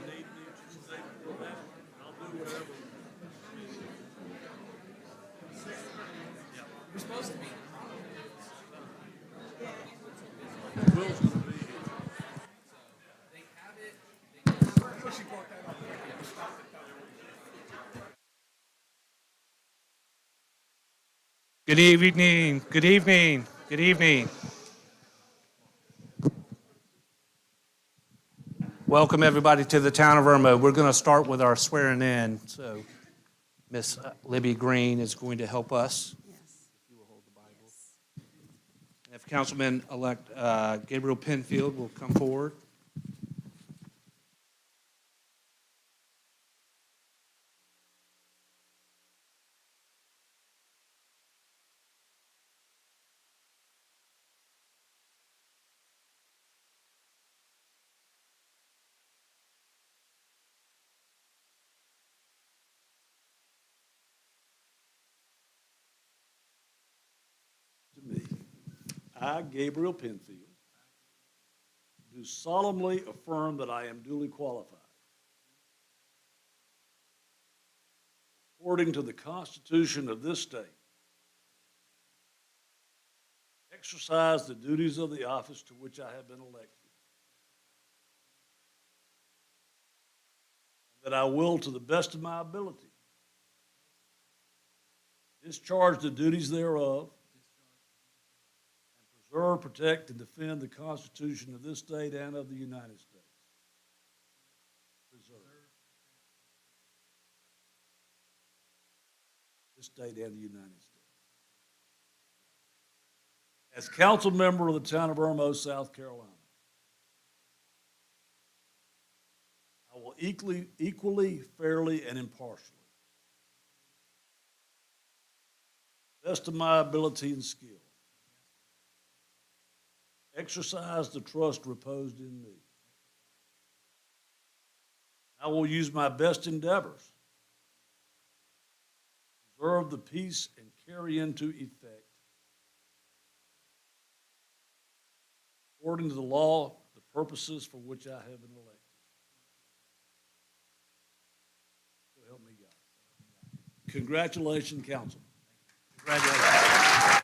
need me to stay before that, I'll do whatever. We're supposed to be. Will's gonna be here. They have it. Good evening, good evening, good evening. Welcome everybody to the town of Irmo. We're going to start with our swearing in. So Miss Libby Green is going to help us. Yes. If you will hold the Bible. And if Councilman-elect Gabriel Penfield will come forward. To me, I, Gabriel Penfield, do solemnly affirm that I am duly qualified, according to the Constitution of this state, exercise the duties of the office to which I have been elected, and that I will, to the best of my ability, discharge the duties thereof, preserve, protect, and defend the Constitution of this state and of the United States. Preserve. This state and the United States. As council member of the town of Irmo, South Carolina, I will equally, fairly, and impartially, best of my ability and skill, exercise the trust reposed in me. I will use my best endeavors to preserve the peace and carry into effect, according to the law, the purposes for which I have been elected. So help me God. Congratulations, council. Congratulations.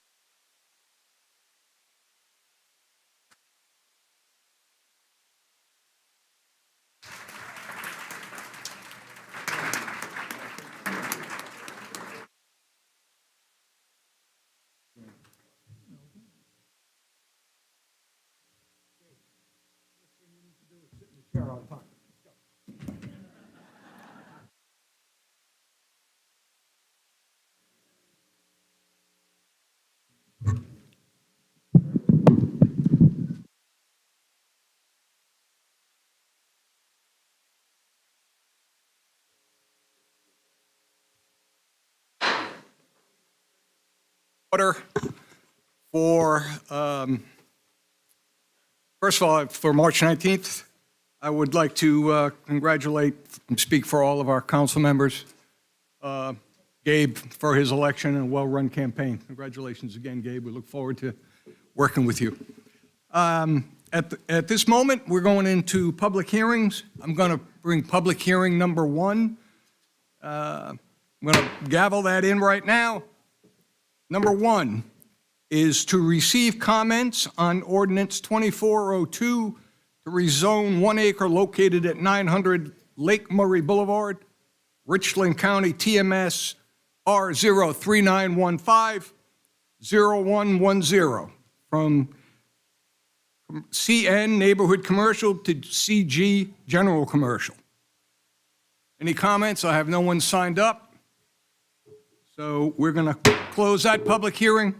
Order for, first of all, for March 19th, I would like to congratulate and speak for all of our council members, Gabe, for his election and a well-run campaign. Congratulations again, Gabe. We look forward to working with you. At this moment, we're going into public hearings. I'm going to bring public hearing number 1. I'm going to gavel that in right now. Number 1 is to receive comments on ordinance 2402 to rezone 1 acre located at 900 Lake Murray Boulevard, Richland County, TMS R03915-0110, from CN Neighborhood Commercial to CG General Commercial. Any comments? I have no one signed up. So we're going to close that public hearing.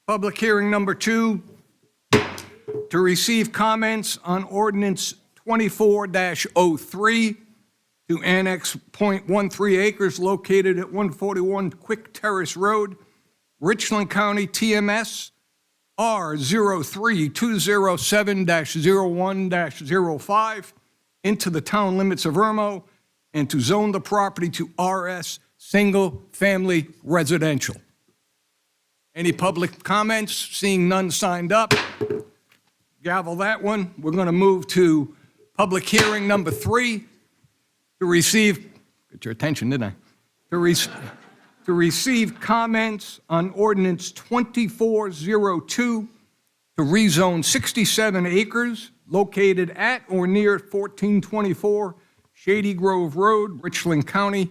Public hearing number 2, to receive comments on ordinance 24-03 to annex .13 acres located at 141 Quick Terrace Road, Richland County, TMS R03207-01-05 into the town limits of Irmo, and to zone the property to RS Single Family Residential. Any public comments? Seeing none signed up, gavel that one. We're going to move to public hearing number 3 to receive, get your attention, didn't I? To receive comments on ordinance 2402 to rezone 67 acres located at or near 1424 Shady Grove Road, Richland County,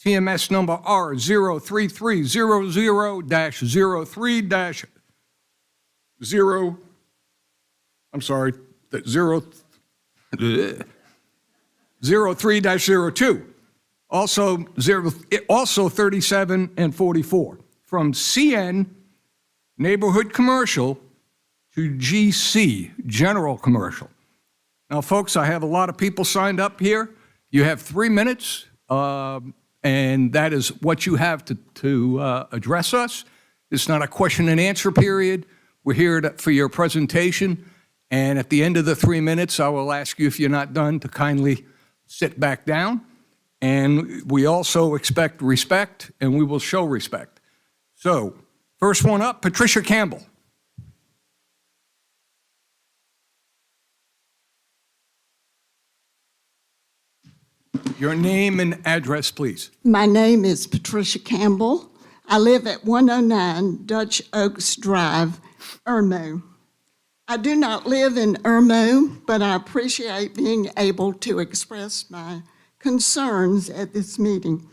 TMS number R03300-03-0, I'm sorry, 03-02. Also 37 and 44. From CN Neighborhood Commercial to GC General Commercial. Now, folks, I have a lot of people signed up here. You have 3 minutes, and that is what you have to address us. It's not a question and answer period. We're here for your presentation, and at the end of the 3 minutes, I will ask you, if you're not done, to kindly sit back down. And we also expect respect, and we will show respect. So, first one up, Patricia Campbell. Your name and address, please. My name is Patricia Campbell. I live at 109 Dutch Oaks Drive, Irmo. I do not live in Irmo, but I appreciate being able to express my concerns at this meeting.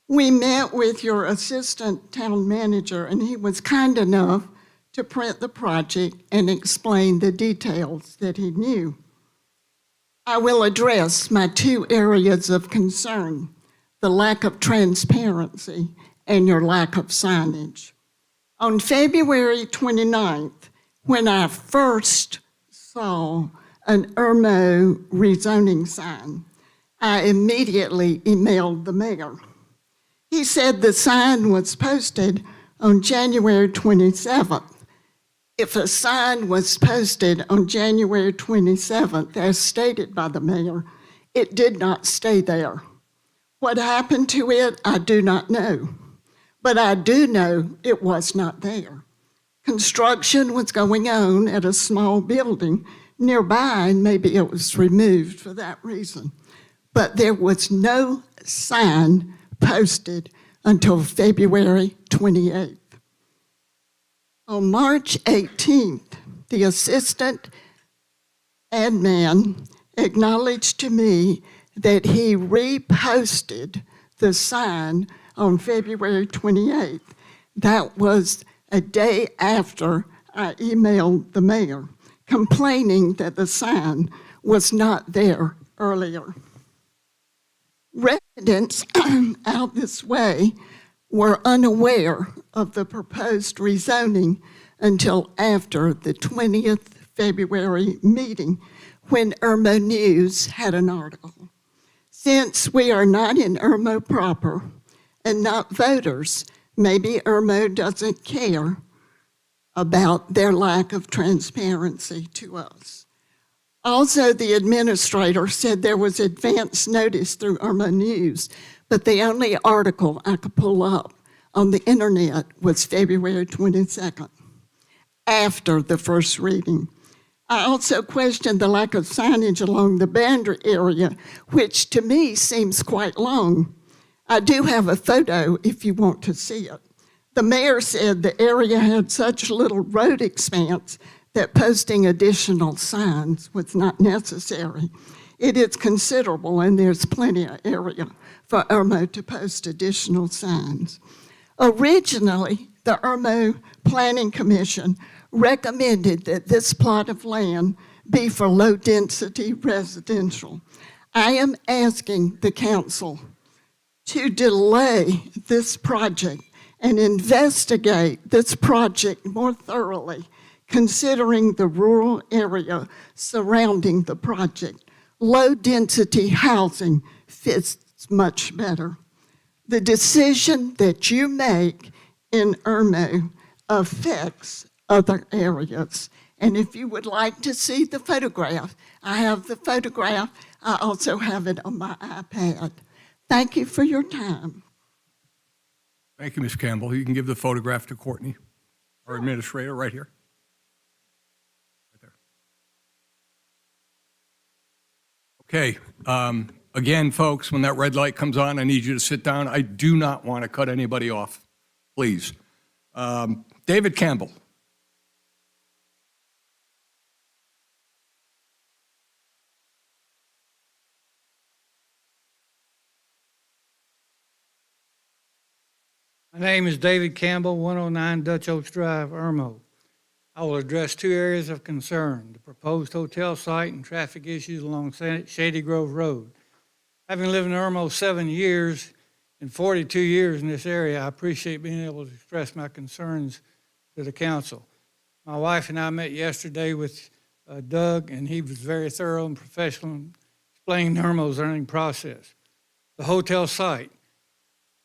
We met with your assistant town manager, and he was kind enough to print the project and explain the details that he knew. I will address my 2 areas of concern: the lack of transparency and your lack of signage. On February 29th, when I first saw an Irmo rezoning sign, I immediately emailed the mayor. He said the sign was posted on January 27th. If a sign was posted on January 27th, as stated by the mayor, it did not stay there. What happened to it, I do not know. But I do know it was not there. Construction was going on at a small building nearby, and maybe it was removed for that reason. But there was no sign posted until February 28th. On March 18th, the assistant admin acknowledged to me that he reposted the sign on February 28th. That was a day after I emailed the mayor, complaining that the sign was not there earlier. Residents out this way were unaware of the proposed rezoning until after the 20th February meeting, when Irmo News had an article. Since we are not in Irmo proper and not voters, maybe Irmo doesn't care about their lack of transparency to us. Also, the administrator said there was advance notice through Irmo News, but the only article I could pull up on the internet was February 22nd, after the first reading. I also questioned the lack of signage along the boundary area, which to me seems quite long. I do have a photo if you want to see it. The mayor said the area had such little road expanse that posting additional signs was not necessary. It is considerable, and there's plenty of area for Irmo to post additional signs. Originally, the Irmo Planning Commission recommended that this plot of land be for low-density residential. I am asking the council to delay this project and investigate this project more thoroughly, considering the rural area surrounding the project. Low-density housing fits much better. The decision that you make in Irmo affects other areas. And if you would like to see the photograph, I have the photograph. I also have it on my iPad. Thank you for your time. Thank you, Ms. Campbell. You can give the photograph to Courtney, our administrator, right here. Right there. Okay. Again, folks, when that red light comes on, I need you to sit down. I do not want to cut anybody off, please. David Campbell. My name is David Campbell, 109 Dutch Oaks Drive, Irmo. I will address two areas of concern, the proposed hotel site and traffic issues along Shady Grove Road. Having lived in Irmo 7 years and 42 years in this area, I appreciate being able to express my concerns to the council. My wife and I met yesterday with Doug, and he was very thorough and professional in explaining Irmo's learning process. The hotel site.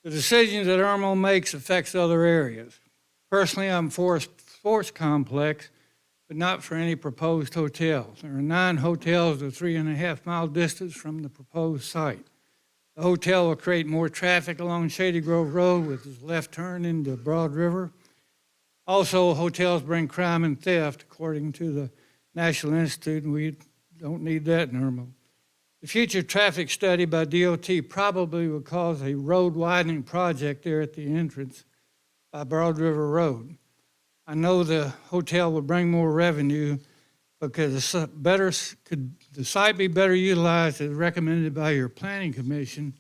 The decisions that Irmo makes affects other areas. Personally, I'm for a sports complex, but not for any proposed hotels. There are 9 hotels at 3.5-mile distance from the proposed site. The hotel will create more traffic along Shady Grove Road with its left turn into Broad River. Also, hotels bring crime and theft, according to the National Institute, and we don't need that in Irmo. The future traffic study by DOT probably would cause a road widening project there at the entrance by Broad River Road. I know the hotel will bring more revenue because could the site be better utilized as recommended by your planning commission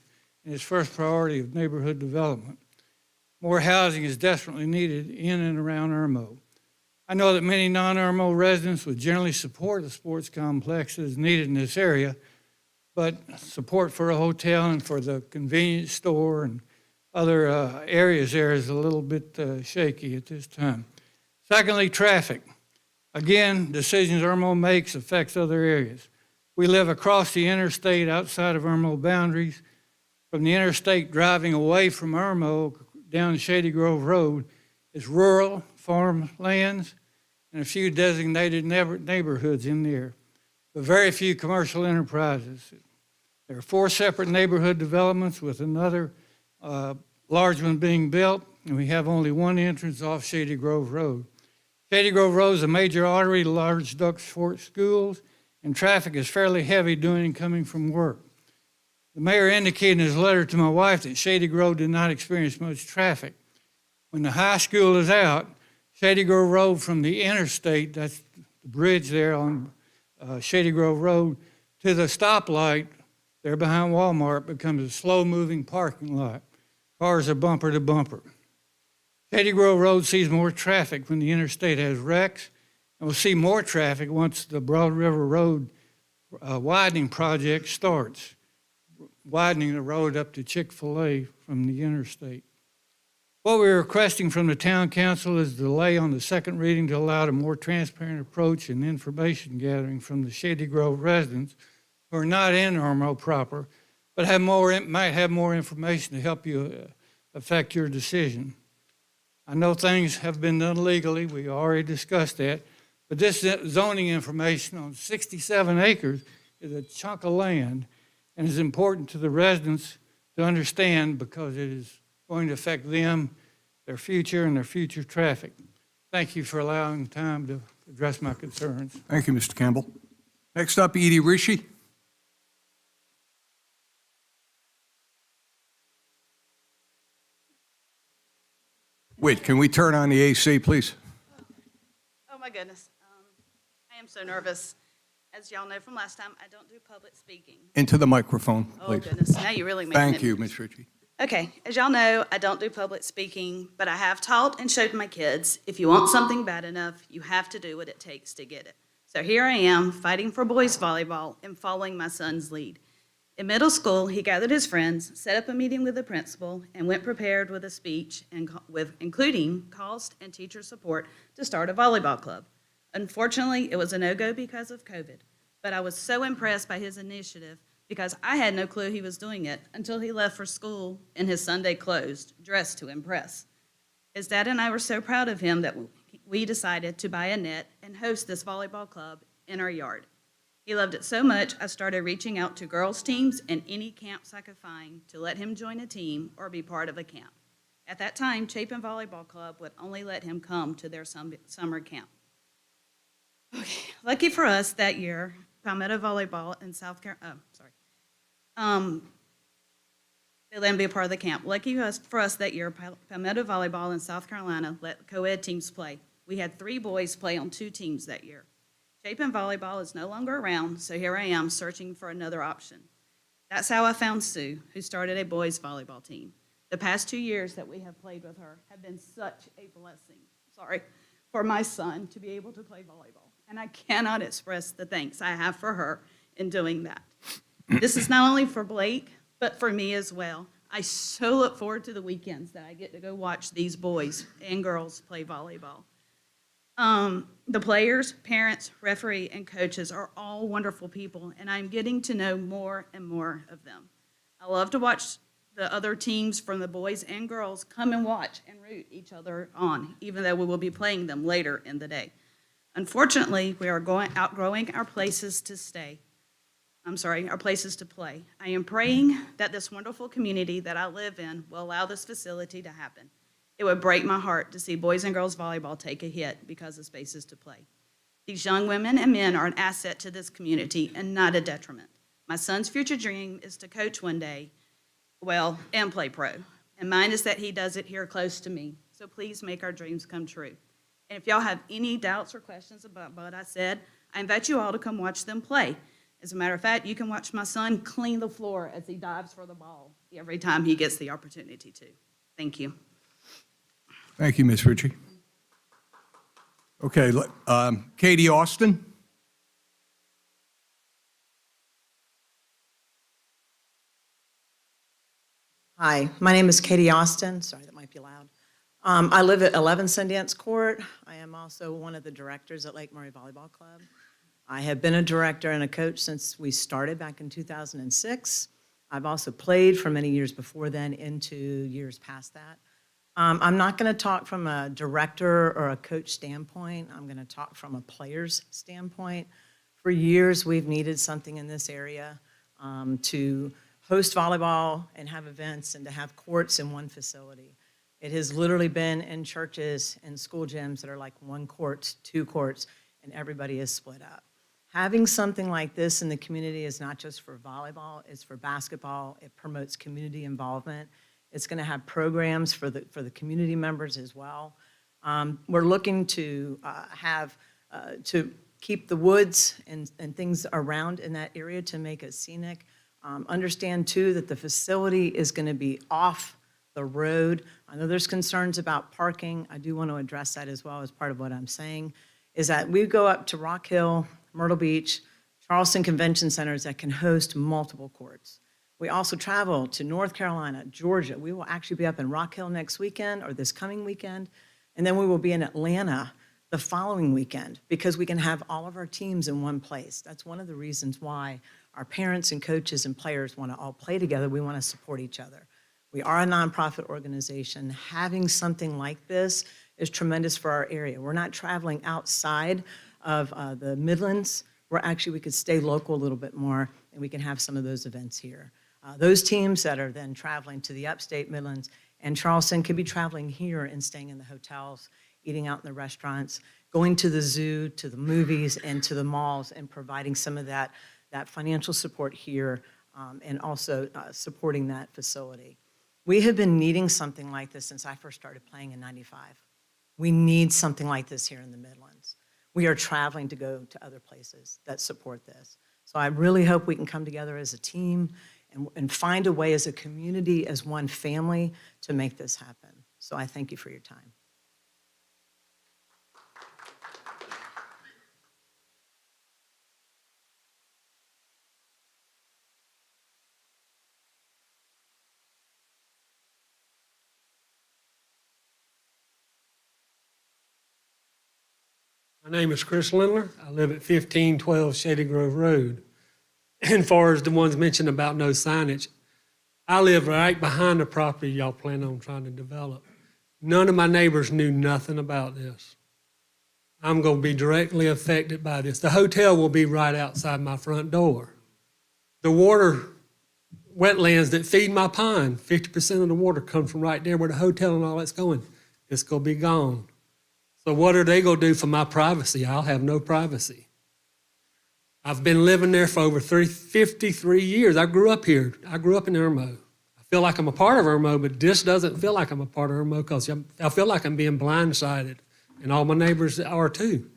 in its first priority of neighborhood development. More housing is desperately needed in and around Irmo. I know that many non-Irmo residents would generally support the sports complex that is needed in this area, but support for a hotel and for the convenience store and other areas there is a little bit shaky at this time. Secondly, traffic. Again, decisions Irmo makes affects other areas. We live across the interstate outside of Irmo boundaries. From the interstate driving away from Irmo down Shady Grove Road is rural farmlands and a few designated neighborhoods in there, but very few commercial enterprises. There are 4 separate neighborhood developments with another large one being built, and we have only one entrance off Shady Grove Road. Shady Grove Road is a major artery to large Dutch Fork schools, and traffic is fairly heavy doing and coming from work. The mayor indicated in his letter to my wife that Shady Grove did not experience much traffic. When the high school is out, Shady Grove Road from the interstate, that's the bridge there on Shady Grove Road, to the stoplight there behind Walmart becomes a slow-moving parking lot. Cars are bumper to bumper. Shady Grove Road sees more traffic when the interstate has wrecks, and we'll see more traffic once the Broad River Road widening project starts, widening the road up to Chick-fil-A from the interstate. What we're requesting from the town council is delay on the second reading to allow a more transparent approach and information gathering from the Shady Grove residents who are not in Irmo proper, but might have more information to help you affect your decision. I know things have been done legally, we already discussed that, but this zoning information on 67 acres is a chunk of land and is important to the residents to understand because it is going to affect them, their future, and their future traffic. Thank you for allowing time to address my concerns. Thank you, Mr. Campbell. Next up, Edie Rishi. Wait, can we turn on the AC, please? Oh my goodness. I am so nervous. As y'all know from last time, I don't do public speaking. Into the microphone, Oh please. goodness, now you really made Thank you, Ms. Ritchie. Okay, as y'all know, I don't do public speaking, but I have taught and showed my kids, if you want something bad enough, you have to do what it takes to get it. So here I am, fighting for boys volleyball and following my son's lead. In middle school, he gathered his friends, set up a meeting with the principal, and went prepared with a speech including cost and teacher support to start a volleyball club. Unfortunately, it was a no-go because of COVID, but I was so impressed by his initiative because I had no clue he was doing it until he left for school in his Sunday clothes, dressed to impress. His dad and I were so proud of him that we decided to buy a net and host this volleyball club in our yard. He loved it so much, I started reaching out to girls' teams and any camps I could find to let him join a team or be part of a camp. At that time, Chapin Volleyball Club would only let him come to their summer camp. Okay. Lucky for us that year, Palmetto Volleyball in They let them be a part of the camp. Lucky for us that year, Palmetto Volleyball in South Carolina let co-ed teams play. We had 3 boys play on 2 teams that year. Chapin Volleyball is no longer around, so here I am searching for another option. That's how I found Sue, who started a boys volleyball team. The past 2 years that we have played with her have been such a blessing, for my son to be able to play volleyball. And I cannot express the thanks I have for her in doing that. This is not only for Blake, but for me as well. I so look forward to the weekends that I get to go watch these boys and girls play volleyball. The players, parents, referee, and coaches are all wonderful people, and I'm getting to know more and more of them. I love to watch the other teams from the boys and girls come and watch and root each other on, even though we will be playing them later in the day. Unfortunately, we are outgrowing our places to our places to play. I am praying that this wonderful community that I live in will allow this facility to happen. It would break my heart to see boys and girls volleyball take a hit because of spaces to play. These young women and men are an asset to this community and not a detriment. My son's future dream is to coach one day, and play pro. And mine is that he does it here close to me. So please make our dreams come true. And if y'all have any doubts or questions about what I said, I invite you all to come watch them play. As a matter of fact, you can watch my son clean the floor as he dives for the ball every time he gets the opportunity to. Thank you. Thank you, Ms. Ritchie. Okay, Katie Austin. Hi, my name is Katie Austin. Sorry, that might be loud. I live at 11 Sundance Court. I am also one of the directors at Lake Murray Volleyball Club. I have been a director and a coach since we started back in 2006. I've also played for many years before then into years past that. I'm not going to talk from a director or a coach standpoint. I'm going to talk from a player's standpoint. For years, we've needed something in this area to host volleyball and have events and to have courts in one facility. It has literally been in churches and school gyms that are like 1 court, 2 courts, and everybody is split up. Having something like this in the community is not just for volleyball, it's for basketball. It promotes community involvement. It's going to have programs for the community members as well. We're looking to to keep the woods and things around in that area to make it scenic. Understand too that the facility is going to be off the road. I know there's concerns about parking. I do want to address that as well as part of what I'm saying, is that we go up to Rock Hill, Myrtle Beach, Charleston Convention Centers that can host multiple courts. We also travel to North Carolina, Georgia. We will actually be up in Rock Hill next weekend or this coming weekend, and then we will be in Atlanta the following weekend because we can have all of our teams in one place. That's one of the reasons why our parents and coaches and players want to all play together. We want to support each other. We are a nonprofit organization. Having something like this is tremendous for our area. We're not traveling outside of the Midlands. We could stay local a little bit more, and we can have some of those events here. Those teams that are then traveling to the upstate Midlands and Charleston could be traveling here and staying in the hotels, eating out in the restaurants, going to the zoo, to the movies, and to the malls, and providing some of that financial support here, and also supporting that facility. We have been needing something like this since I first started playing in '95. We need something like this here in the Midlands. We are traveling to go to other places that support this. So I really hope we can come together as a team and find a way as a community, as one family, to make this happen. So I thank you for your time. My name is Chris Lindler. I live at 1512 Shady Grove Road. And far as the ones mentioned about no signage, I live right behind the property y'all plan on trying to develop. None of my neighbors knew nothing about this. I'm going to be directly affected by this. The hotel will be right outside my front door. The wetlands that feed my pond, 50% of the water comes from right there where the hotel and all that's going. It's going to be gone. So what are they going to do for my privacy? I'll have no privacy. I've been living there for over 53 years. I grew up here. I grew up in Irmo. I feel like I'm a part of Irmo, but this doesn't feel like I'm a part of Irmo because I feel like I'm being blindsided, and all my neighbors are too.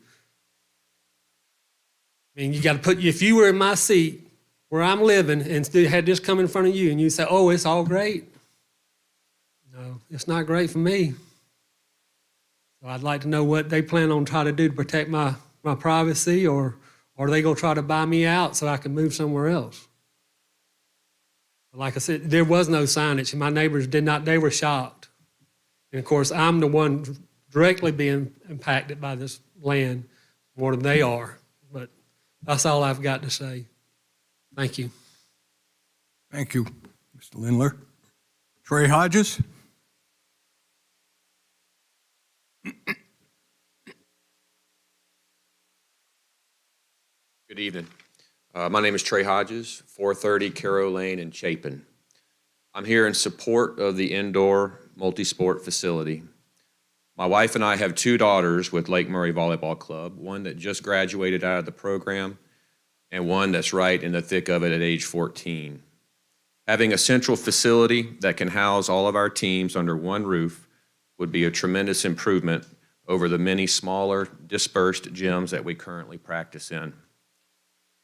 I mean, you got to put, if you were in my seat where I'm living and still had this come in front of you and you say, oh, it's all great. No, it's not great for me. So I'd like to know what they plan on trying to do to protect my privacy, or are they going to try to buy me out so I can move somewhere else? Like I said, there was no signage, and my neighbors did not, they were shocked. And of course, I'm the one directly being impacted by this land more than they are. But that's all I've got to say. Thank you. Thank you, Mr. Lindler. Trey Hodges? Good evening. My name is Trey Hodges, 430 Caro Lane in Chapin. I'm here in support of the indoor multi-sport facility. My wife and I have 2 daughters with Lake Murray Volleyball Club, one that just graduated out of the program and one that's right in the thick of it at age 14. Having a central facility that can house all of our teams under one roof would be a tremendous improvement over the many smaller, dispersed gyms that we currently practice in.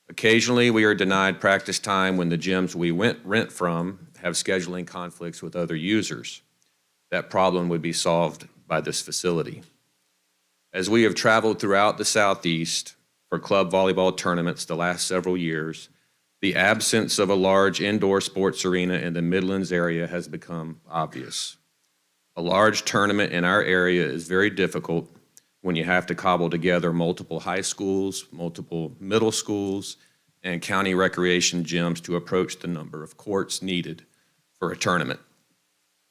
Occasionally, we are denied practice time when the gyms we rent from have scheduling conflicts with other users. That problem would be solved by this facility. As we have traveled throughout the Southeast for club volleyball tournaments the last several years, the absence of a large indoor sports arena in the Midlands area has become obvious. A large tournament in our area is very difficult when you have to cobble together multiple high schools, multiple middle schools, and county recreation gyms to approach the number of courts needed for a tournament.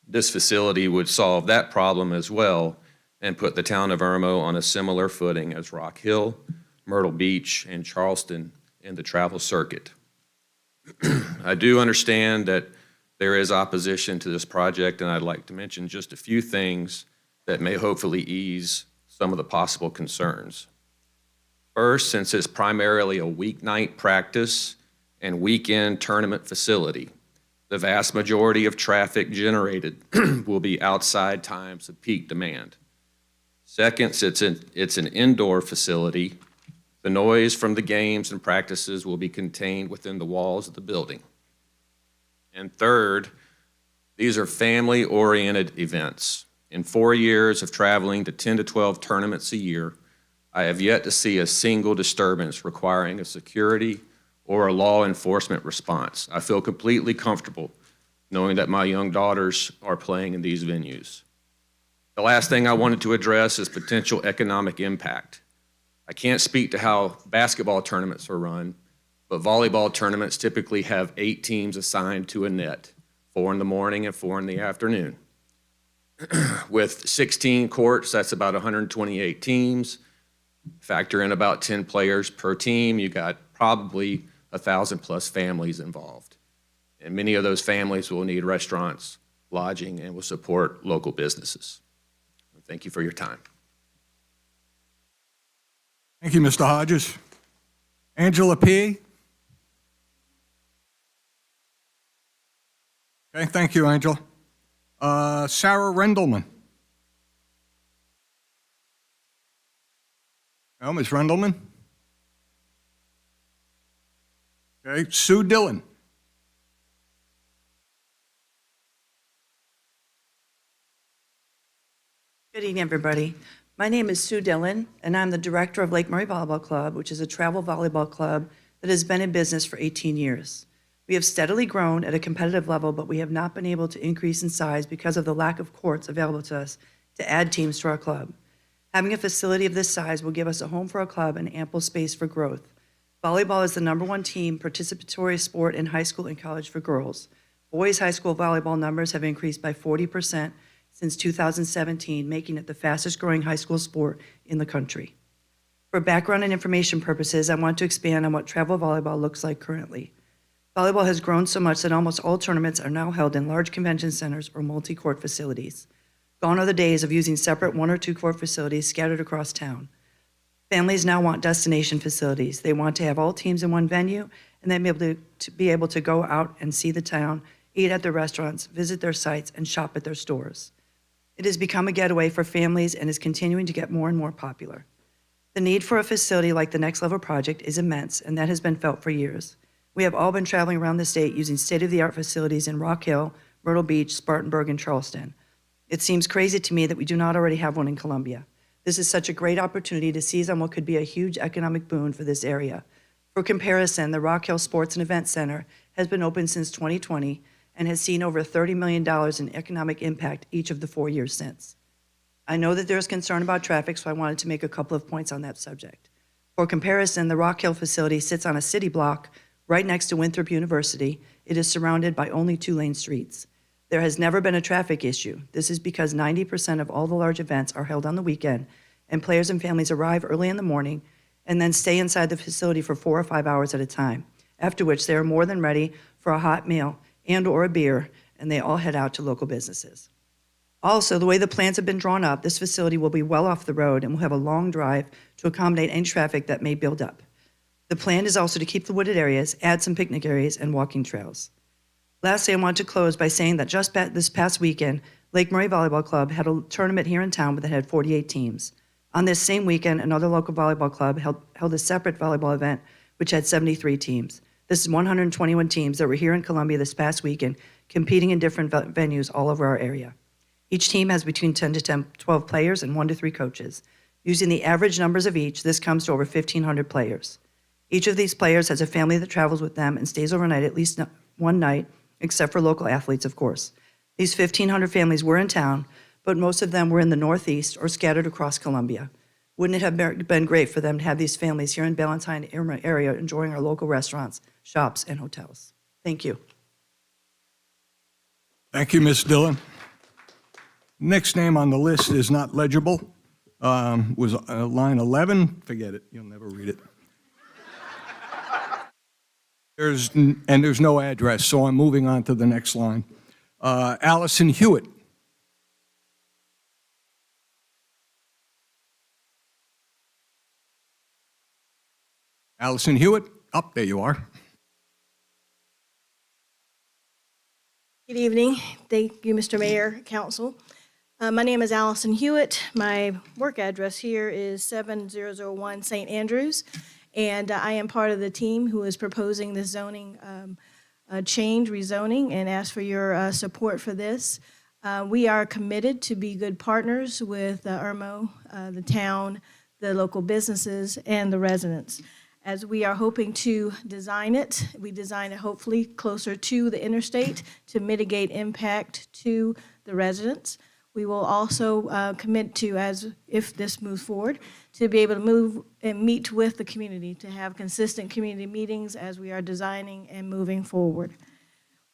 This facility would solve that problem as well and put the town of Irmo on a similar footing as Rock Hill, Myrtle Beach, and Charleston in the travel circuit. I do understand that there is opposition to this project, and I'd like to mention just a few things that may hopefully ease some of the possible concerns. First, since it's primarily a weeknight practice and weekend tournament facility, the vast majority of traffic generated will be outside times of peak demand. Second, since it's an indoor facility, the noise from the games and practices will be contained within the walls of the building. And third, these are family-oriented events. In 4 years of traveling to 10 to 12 tournaments a year, I have yet to see a single disturbance requiring a security or a law enforcement response. I feel completely comfortable knowing that my young daughters are playing in these venues. The last thing I wanted to address is potential economic impact. I can't speak to how basketball tournaments are run, but volleyball tournaments typically have 8 teams assigned to a net, 4 in the morning and 4 in the afternoon. With 16 courts, that's about 128 teams. Factor in about 10 players per team, you got probably 1,000 plus families involved. And many of those families will need restaurants, lodging, and will support local businesses. Thank you for your time. Thank you, Mr. Hodges. Angela P. Okay, thank you, Angela. Sarah Rendelman. No, Ms. Rendelman. Okay, Sue Dillon. Good evening, everybody. My name is Sue Dillon, and I'm the director of Lake Murray Volleyball Club, which is a travel volleyball club that has been in business for 18 years. We have steadily grown at a competitive level, but we have not been able to increase in size because of the lack of courts available to us to add teams to our club. Having a facility of this size will give us a home for our club and ample space for growth. Volleyball is the #1 team participatory sport in high school and college for girls. Boys' high school volleyball numbers have increased by 40% since 2017, making it the fastest growing high school sport in the country. For background and information purposes, I want to expand on what travel volleyball looks like currently. Volleyball has grown so much that almost all tournaments are now held in large convention centers or multi-court facilities. Gone are the days of using separate 1 or 2 court facilities scattered across town. Families now want destination facilities. They want to have all teams in one venue and then be able to go out and see the town, eat at their restaurants, visit their sites, and shop at their stores. It has become a getaway for families and is continuing to get more and more popular. The need for a facility like the Next Level Project is immense, and that has been felt for years. We have all been traveling around the state using state-of-the-art facilities in Rock Hill, Myrtle Beach, Spartanburg, and Charleston. It seems crazy to me that we do not already have one in Columbia. This is such a great opportunity to seize on what could be a huge economic boon for this area. For comparison, the Rock Hill Sports and Event Center has been open since 2020 and has seen over $30 million in economic impact each of the 4 years since. I know that there's concern about traffic, so I wanted to make a couple of points on that subject. For comparison, the Rock Hill facility sits on a city block right next to Winthrop University. It is surrounded by only 2-lane streets. There has never been a traffic issue. This is because 90% of all the large events are held on the weekend, and players and families arrive early in the morning and then stay inside the facility for 4 or 5 hours at a time, after which they are more than ready for a hot meal and/or a beer, and they all head out to local businesses. Also, the way the plans have been drawn up, this facility will be well off the road and will have a long drive to accommodate any traffic that may build up. The plan is also to keep the wooded areas, add some picnic areas, and walking trails. Lastly, I want to close by saying that just this past weekend, Lake Murray Volleyball Club had a tournament here in town that had 48 teams. On this same weekend, another local volleyball club held a separate volleyball event, which had 73 teams. This is 121 teams that were here in Columbia this past weekend, competing in different venues all over our area. Each team has between 10 to 12 players and 1 to 3 coaches. Using the average numbers of each, this comes to over 1,500 players. Each of these players has a family that travels with them and stays overnight at least one night, except for local athletes, of course. These 1,500 families were in town, but most of them were in the Northeast or scattered across Columbia. Wouldn't it have been great for them to have these families here in Ballantyne area enjoying our local restaurants, shops, and hotels? Thank you. Thank you, Ms. Dillon. Next name on the list is not legible. Was line 11. Forget it. You'll never read it. There's no address, so I'm moving on to the next line. Allison Hewitt. Allison Hewitt. Up there you are. Good evening. Thank you, Mr. Mayor, Council. My name is Allison Hewitt. My work address here is 7001 St. Andrews, and I am part of the team who is proposing this zoning change, rezoning, and ask for your support for this. We are committed to be good partners with Irmo, the town, the local businesses, and the residents. As we are hoping to design it, we design it hopefully closer to the interstate to mitigate impact to the residents. We will also commit to, as if this moves forward, to be able to move and meet with the community, to have consistent community meetings as we are designing and moving forward.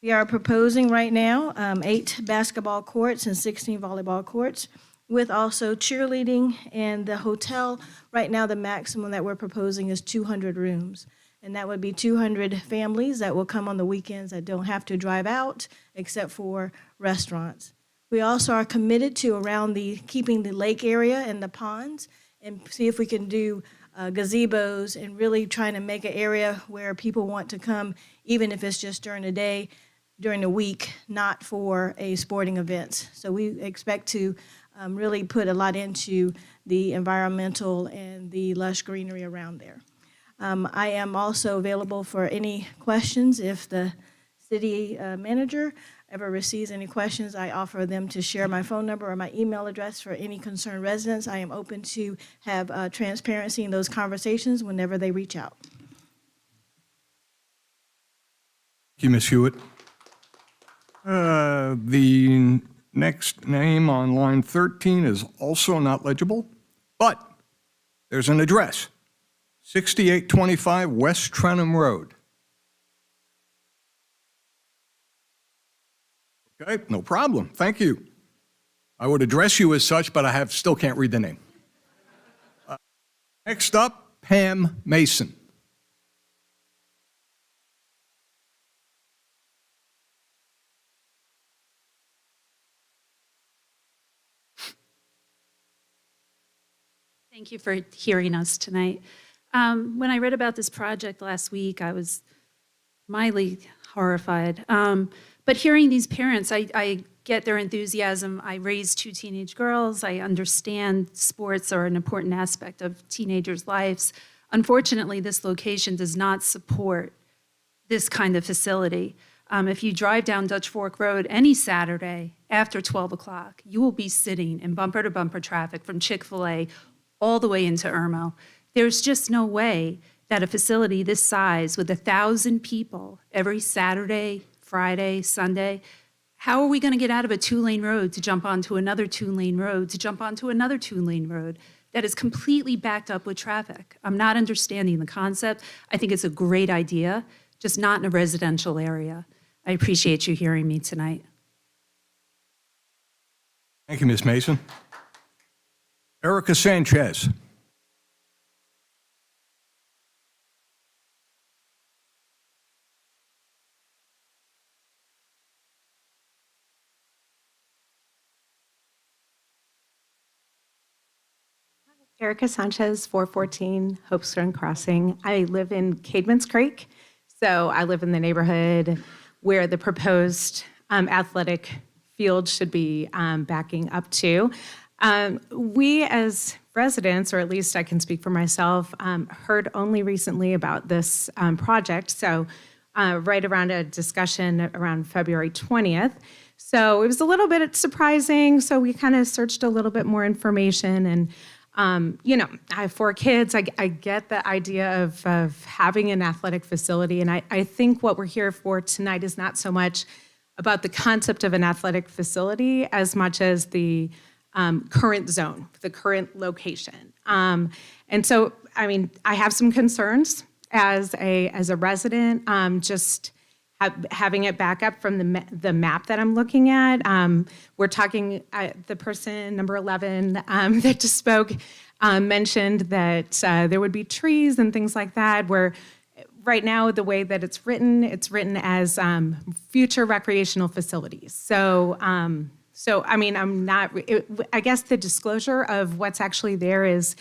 We are proposing right now 8 basketball courts and 16 volleyball courts, with also cheerleading, and the hotel, right now the maximum that we're proposing is 200 rooms. And that would be 200 families that will come on the weekends that don't have to drive out except for restaurants. We also are committed to keeping the lake area and the ponds, and see if we can do gazebos and really trying to make an area where people want to come, even if it's just during the day, during the week, not for a sporting event. So we expect to really put a lot into the environmental and the lush greenery around there. I am also available for any questions. If the city manager ever receives any questions, I offer them to share my phone number or my email address for any concerned residents. I am open to have transparency in those conversations whenever they reach out. Thank you, Ms. Hewitt. The next name on line 13 is also not legible, but there's an address, 6825 West Trenham Road. Okay, no problem. Thank you. I would address you as such, but I still can't read the name. Next up, Pam Mason. Thank you for hearing us tonight. When I read about this project last week, I was mildly horrified. But hearing these parents, I get their enthusiasm. I raised 2 teenage girls. I understand sports are an important aspect of teenagers' lives. Unfortunately, this location does not support this kind of facility. If you drive down Dutch Fork Road any Saturday after 12 o'clock, you will be sitting in bumper-to-bumper traffic from Chick-fil-A all the way into Irmo. There's just no way that a facility this size with 1,000 people every Saturday, Friday, Sunday, how are we going to get out of a 2-lane road to jump onto another 2-lane road, to jump onto another 2-lane road that is completely backed up with traffic? I'm not understanding the concept. I think it's a great idea, just not in a residential area. I appreciate you hearing me tonight. Thank you, Ms. Mason. Erica Sanchez. Erica Sanchez, 414 Hope Spring Crossing. I live in Cadman's Creek, so I live in the neighborhood where the proposed athletic field should be backing up to. We as residents, or at least I can speak for myself, heard only recently about this project, so right around a discussion around February 20th. So it was a little bit surprising, so we kind of searched a little bit more information, and I have 4 kids. I get the idea of having an athletic facility, and I think what we're here for tonight is not so much about the concept of an athletic facility as much as the current zone, the current location. And so, I have some concerns as a resident, just having it back up from the map that I'm looking at. We're talking, the person, number 11, that just spoke, mentioned that there would be trees and things like that, where right now, the way that it's written as future recreational facilities. So, I'm not, I guess the disclosure of what's actually there is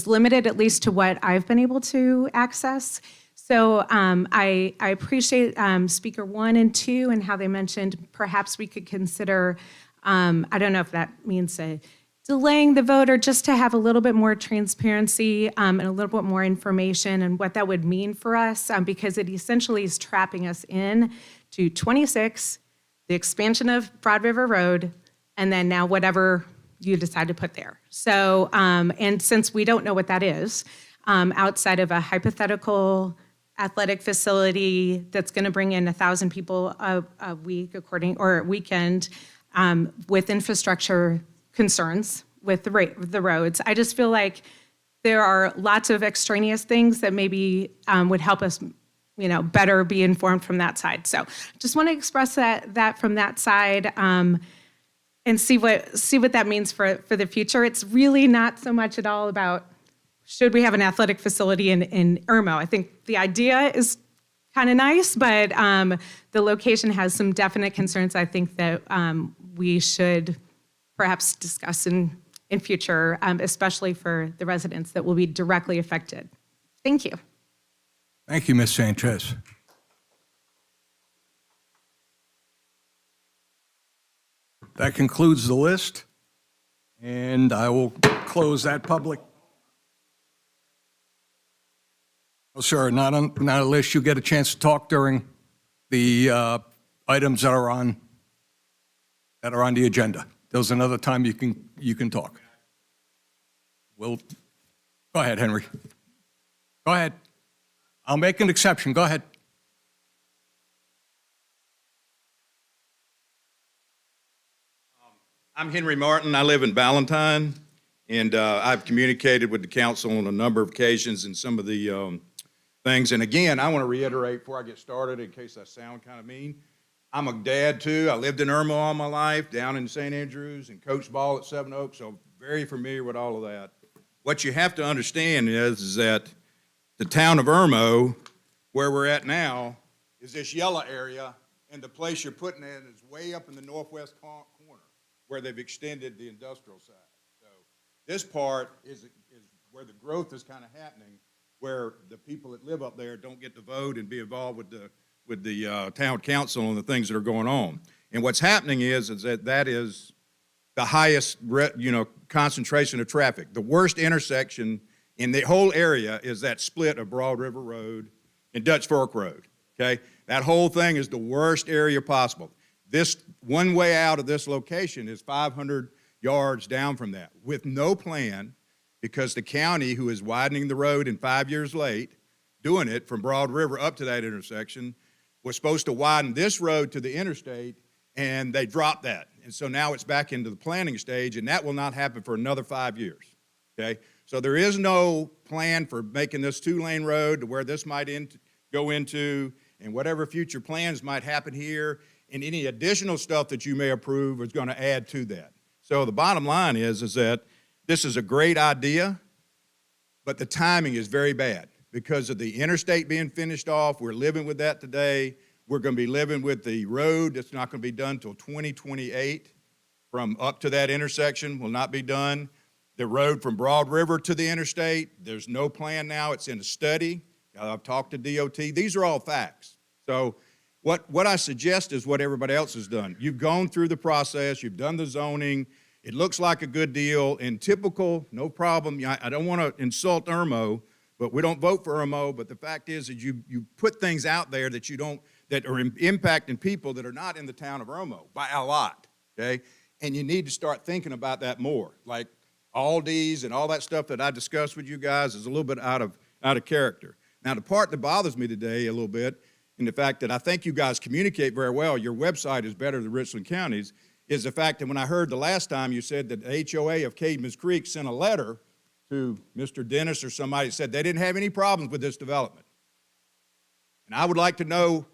limited, at least to what I've been able to access. So I appreciate Speaker 1 and 2 and how they mentioned perhaps we could consider, I don't know if that means delaying the vote or just to have a little bit more transparency and a little bit more information and what that would mean for us, because it essentially is trapping us in to 26, the expansion of Broad River Road, and then now whatever you decide to put there. So, and since we don't know what that is, outside of a hypothetical athletic facility that's going to bring in 1,000 people a week, or weekend, with infrastructure concerns with the roads, I just feel like there are lots of extraneous things that maybe would help us, better be informed from that side. So, just want to express that from that side. And see what that means for the future. It's really not so much at all about should we have an athletic facility in Irmo. I think the idea is kind of nice, but the location has some definite concerns I think that we should perhaps discuss in future, especially for the residents that will be directly affected. Thank you. Thank you, Ms. Sanchez. That concludes the list, and I will close that public. Oh, sir, not a list. You get a chance to talk during the items that are on the agenda. There's another time you can talk. Go ahead, Henry. Go ahead. I'll make an exception. Go ahead. I'm Henry Martin. I live in Valentine, and I've communicated with the council on a number of occasions and some of the things. And again, I want to reiterate before I get started, in case I sound kind of mean, I'm a dad too. I lived in Irmo all my life, down in St. Andrews, and coached ball at Seven Oaks, so I'm very familiar with all of that. What you have to understand is that the town of Irmo, where we're at now, is this yellow area, and the place you're putting in is way up in the northwest corner, where they've extended the industrial side. So this part is where the growth is kind of happening, where the people that live up there don't get to vote and be involved with the town council and the things that are going on. And what's happening is that is the highest, concentration of traffic. The worst intersection in the whole area is that split of Broad River Road and Dutch Fork Road, okay? That whole thing is the worst area possible. This one way out of this location is 500 yards down from that with no plan, because the county, who is widening the road and 5 years late, doing it from Broad River up to that intersection, was supposed to widen this road to the interstate, and they dropped that. And so now it's back into the planning stage, and that will not happen for another 5 years, okay? So there is no plan for making this two-lane road to where this might go into, and whatever future plans might happen here, and any additional stuff that you may approve is going to add to that. So the bottom line is that this is a great idea, but the timing is very bad because of the interstate being finished off. We're living with that today. We're going to be living with the road that's not going to be done until 2028. From up to that intersection will not be done. The road from Broad River to the interstate, there's no plan now. It's in a study. I've talked to DOT. These are all facts. So what I suggest is what everybody else has done. You've gone through the process. You've done the zoning. It looks like a good deal. In typical, no problem. I don't want to insult Irmo, but we don't vote for Irmo. But the fact is that you put things out there that that are impacting people that are not in the town of Irmo by a lot, okay? And you need to start thinking about that more. Like Aldi's and all that stuff that I discussed with you guys is a little bit out of character. Now, the part that bothers me today a little bit, and the fact that I think you guys communicate very well, your website is better than Richland County's, is the fact that when I heard the last time you said that the HOA of Cadmus Creek sent a letter to Mr. Dennis or somebody that said they didn't have any problems with this development. And I would like to know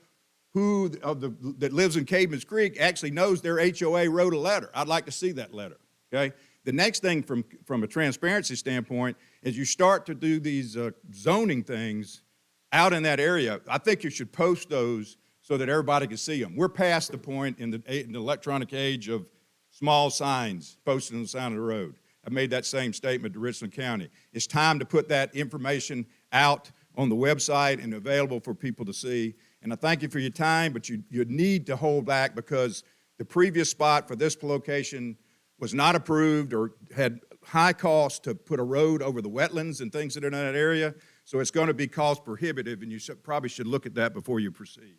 who that lives in Cadmus Creek actually knows their HOA wrote a letter. I'd like to see that letter, okay? The next thing from a transparency standpoint is you start to do these zoning things out in that area. I think you should post those so that everybody can see them. We're past the point in the electronic age of small signs posted on the side of the road. I made that same statement to Richland County. It's time to put that information out on the website and available for people to see. And I thank you for your time, but you need to hold back because the previous spot for this location was not approved or had high cost to put a road over the wetlands and things that are in that area. So it's going to be cost prohibitive, and you probably should look at that before you proceed.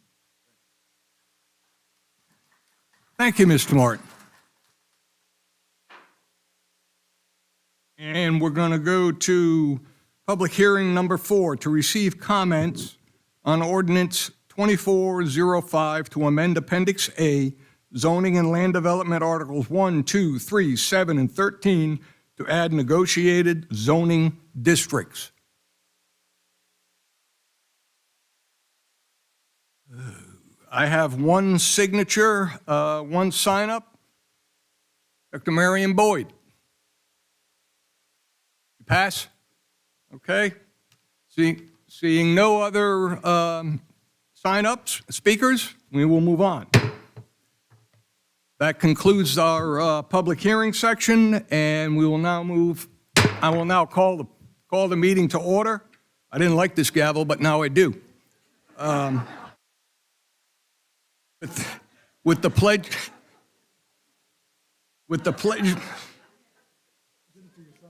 Thank you, Mr. Martin. And we're going to go to public hearing number 4 to receive comments on ordinance 2405 to amend Appendix A, zoning and land development articles 1, 2, 3, 7, and 13 to add negotiated zoning districts. I have one signature, one sign up. Dr. Marion Boyd. You pass? Okay. Seeing no other sign-ups, speakers, we will move on. That concludes our public hearing section, and we will now move. I will now call the meeting to order. I didn't like this gavel, but now I do. With the pledge.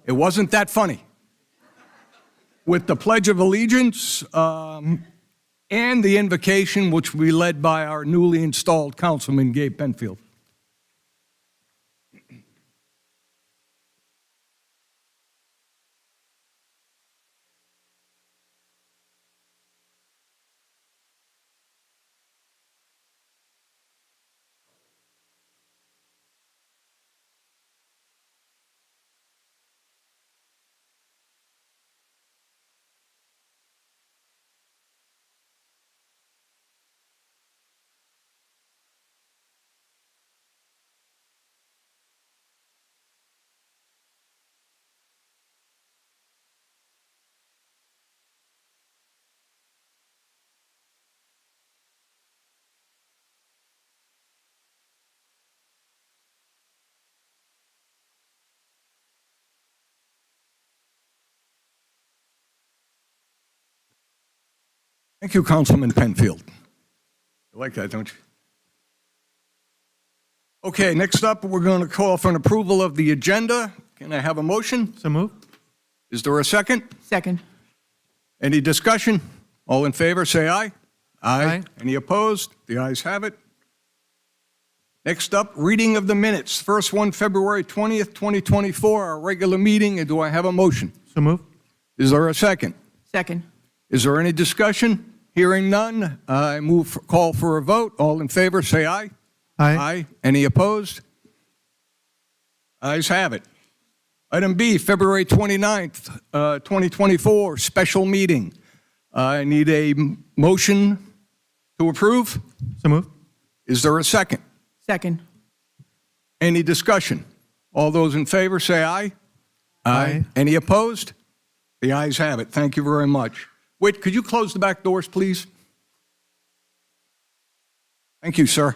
It wasn't that funny. With the Pledge of Allegiance and the invocation, which will be led by our newly installed Councilman Gabe Penfield. Thank you, Councilman Penfield. You like that, don't you? Okay, next up, we're going to call for an approval of the agenda. Can I have a motion? So move. Is there a second? Second. Any discussion? All in favor, say aye. Aye. Any opposed? The ayes have it. Next up, reading of the minutes. First one, February 20th, 2024, our regular meeting. And do I have a motion? So move. Is there a second? Second. Is there any discussion? Hearing none, I call for a vote. All in favor, say aye. Aye. Any opposed? Ayes have it. Item B, February 29th, 2024, special meeting. I need a motion to approve. So move. Is there a second? Second. Any discussion? All those in favor, say aye. Aye. Any opposed? The ayes have it. Thank you very much. Wait, could you close the back doors, please? Thank you, sir.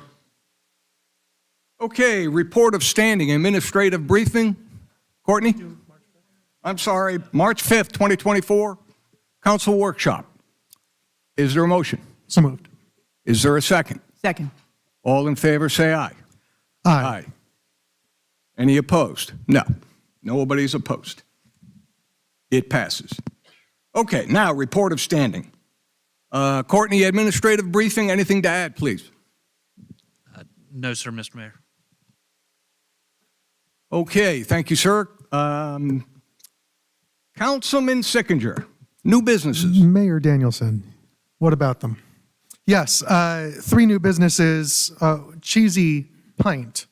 Okay, report of standing, administrative briefing. Courtney? I'm sorry, March 5th, 2024, council workshop. Is there a motion? So moved. Is there a second? Second. All in favor, say aye. Aye. Any opposed? No. Nobody's opposed. It passes. Okay, now report of standing. Courtney, administrative briefing, anything to add, please? No, sir, Mr. Mayor. Okay, thank you, sir. Councilman Sickinger, new businesses. Mayor Danielson, what about them? Yes, 3 new businesses. Cheesy Pint,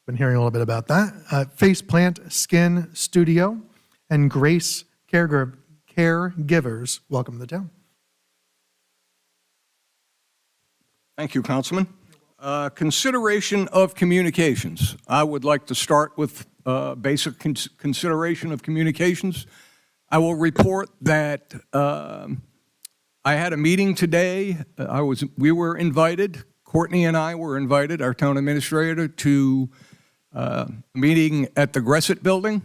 been hearing a little bit about that. Face Plant Skin Studio, and Grace Caregivers. Welcome to the town. Thank you, Councilman. Consideration of communications. I would like to start with basic consideration of communications. I will report that I had a meeting today. We were invited, Courtney and I were invited, our town administrator, to a meeting at the Gressett Building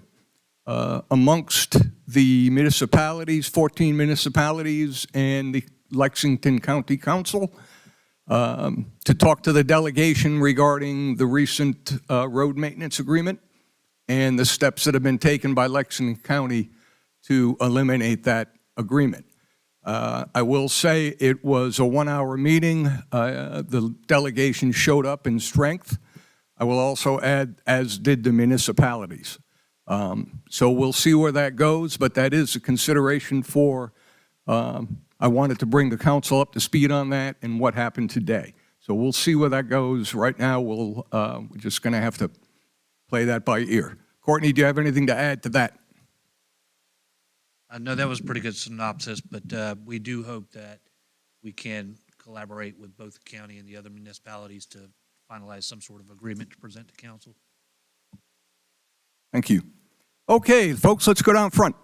amongst the municipalities, 14 municipalities, and the Lexington County Council. To talk to the delegation regarding the recent road maintenance agreement and the steps that have been taken by Lexington County to eliminate that agreement. I will say it was a 1-hour meeting. The delegation showed up in strength. I will also add, as did the municipalities. So we'll see where that goes, but that is a consideration for I wanted to bring the council up to speed on that and what happened today. So we'll see where that goes. Right now, we're just going to have to play that by ear. Courtney, do you have anything to add to that? No, that was a pretty good synopsis, but we do hope that we can collaborate with both the county and the other municipalities to finalize some sort of agreement to present to council. Thank you. Okay, folks, let's go down front.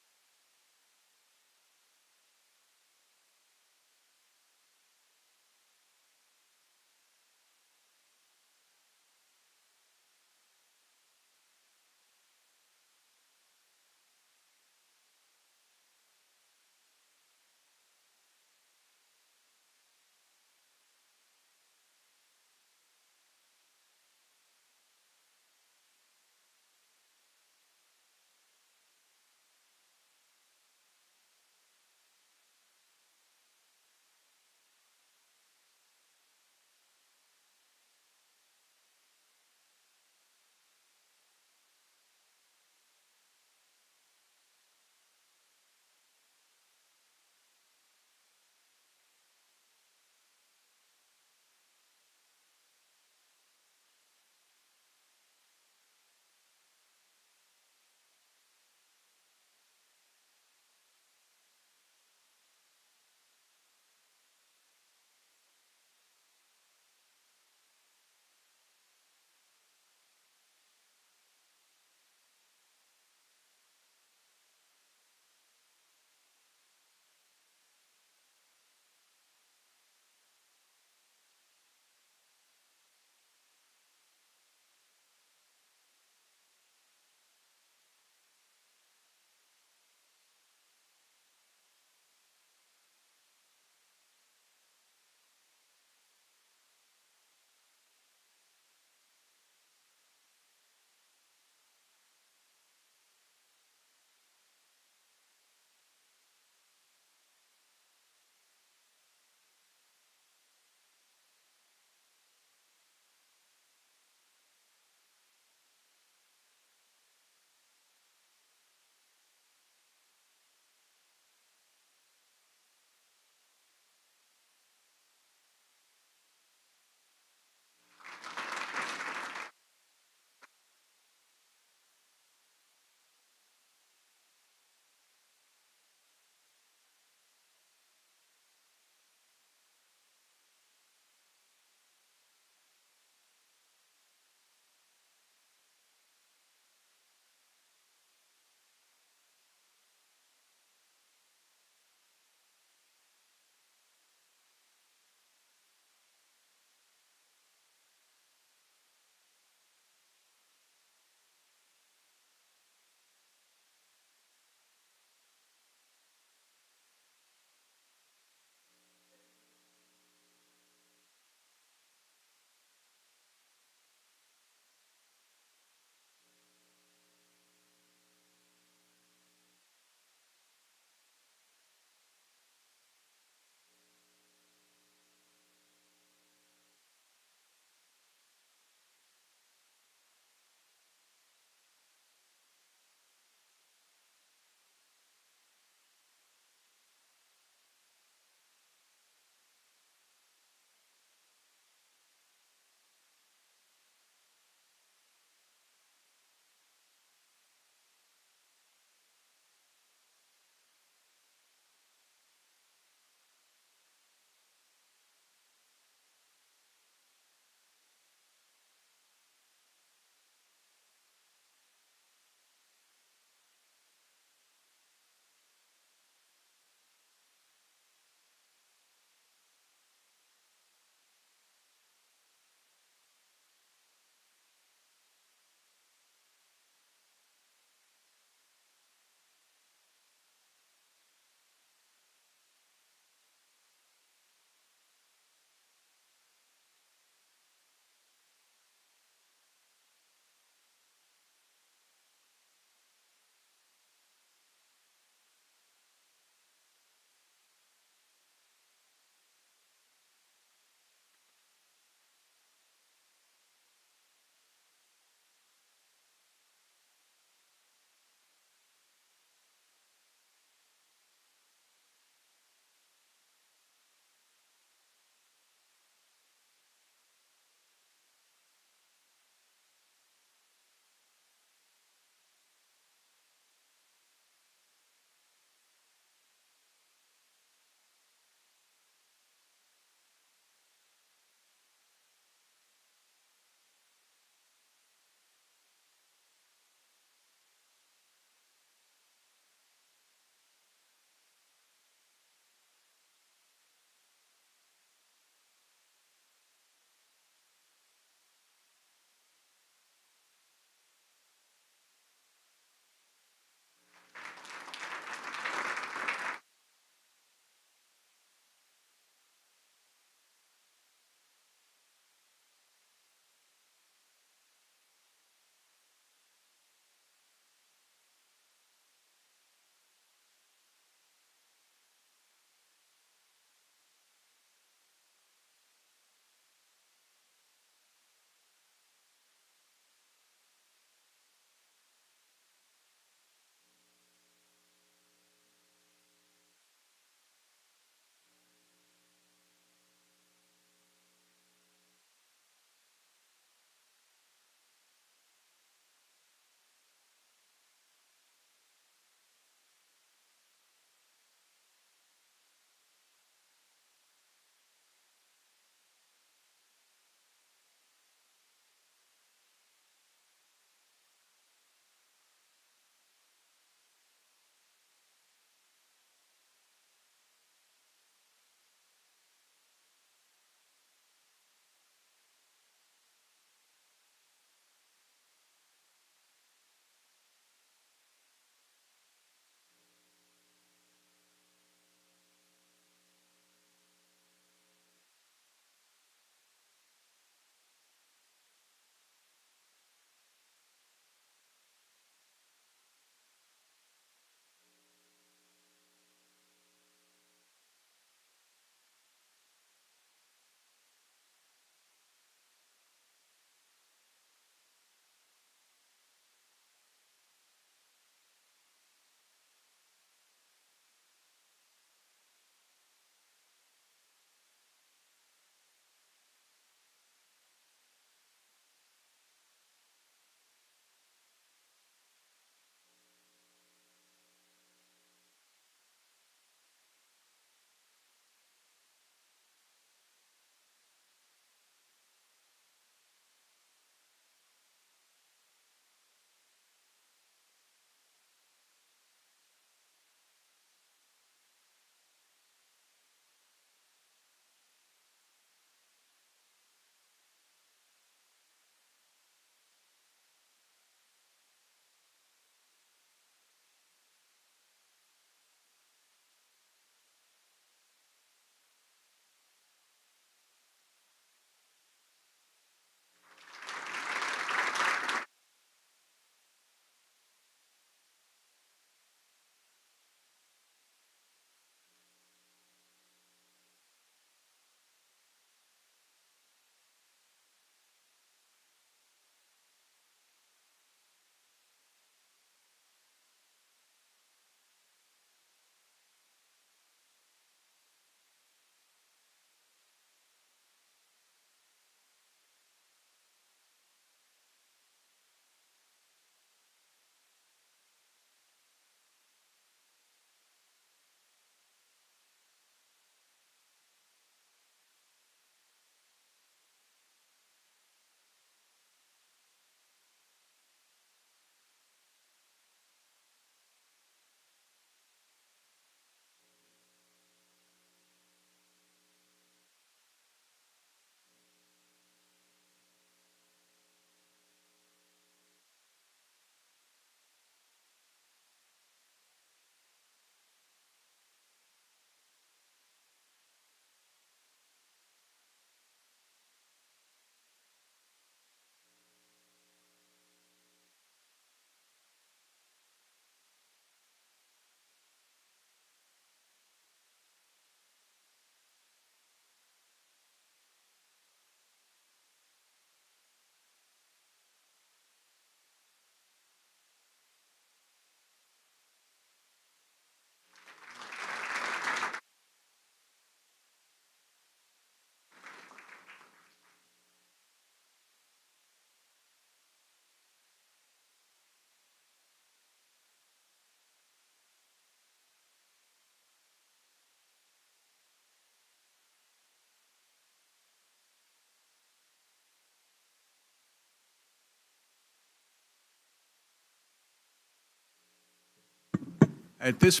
At this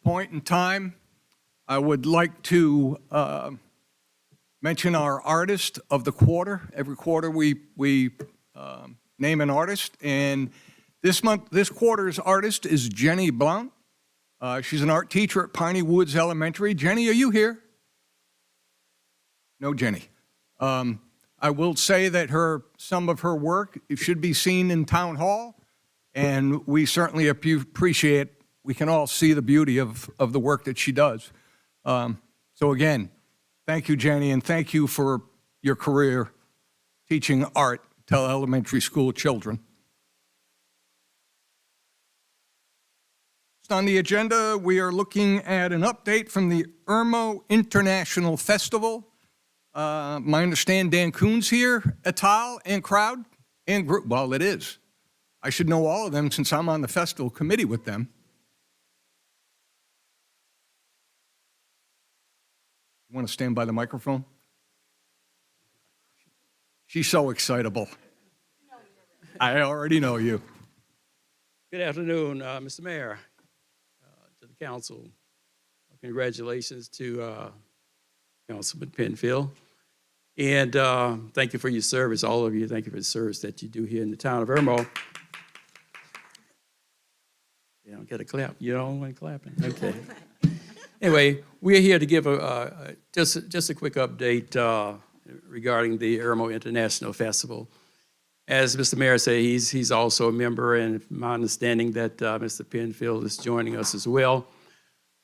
point in time, I would like to mention our artist of the quarter. Every quarter, we name an artist, and this quarter's artist is Jenny Blount. She's an art teacher at Piney Woods Elementary. Jenny, are you here? No, Jenny. I will say that some of her work should be seen in Town Hall, and we certainly appreciate, we can all see the beauty of the work that she does. So again, thank you, Jenny, and thank you for your career teaching art to elementary school children. On the agenda, we are looking at an update from the Irmo International Festival. My understand Dan Kuhn's here, et al., and crowd, and group. Well, it is. I should know all of them since I'm on the festival committee with them. You want to stand by the microphone? She's so excitable. I already know you. Good afternoon, Mr. Mayor, to the council. Congratulations to Councilman Penfield. And thank you for your service, all of you. Thank you for the service that you do here in the town of Irmo. You don't get a clap. You don't want clapping? Okay. Anyway, we're here to give just a quick update regarding the Irmo International Festival. As Mr. Mayor said, he's also a member, and my understanding that Mr. Penfield is joining us as well.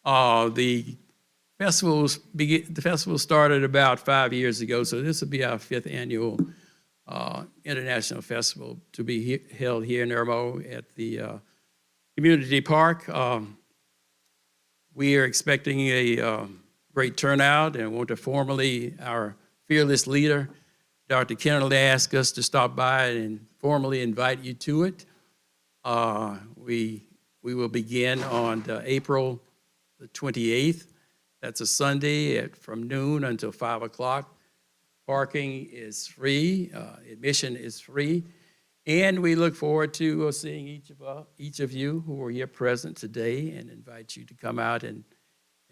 The festival started about 5 years ago, so this will be our 5th annual international festival to be held here in Irmo at the community park. We are expecting a great turnout, and want to formally, our fearless leader, Dr. Kennedy, asked us to stop by and formally invite you to it. We will begin on April the 28th. That's a Sunday from noon until 5 o'clock. Parking is free, admission is free, and we look forward to seeing each of you who are here present today, and invite you to come out and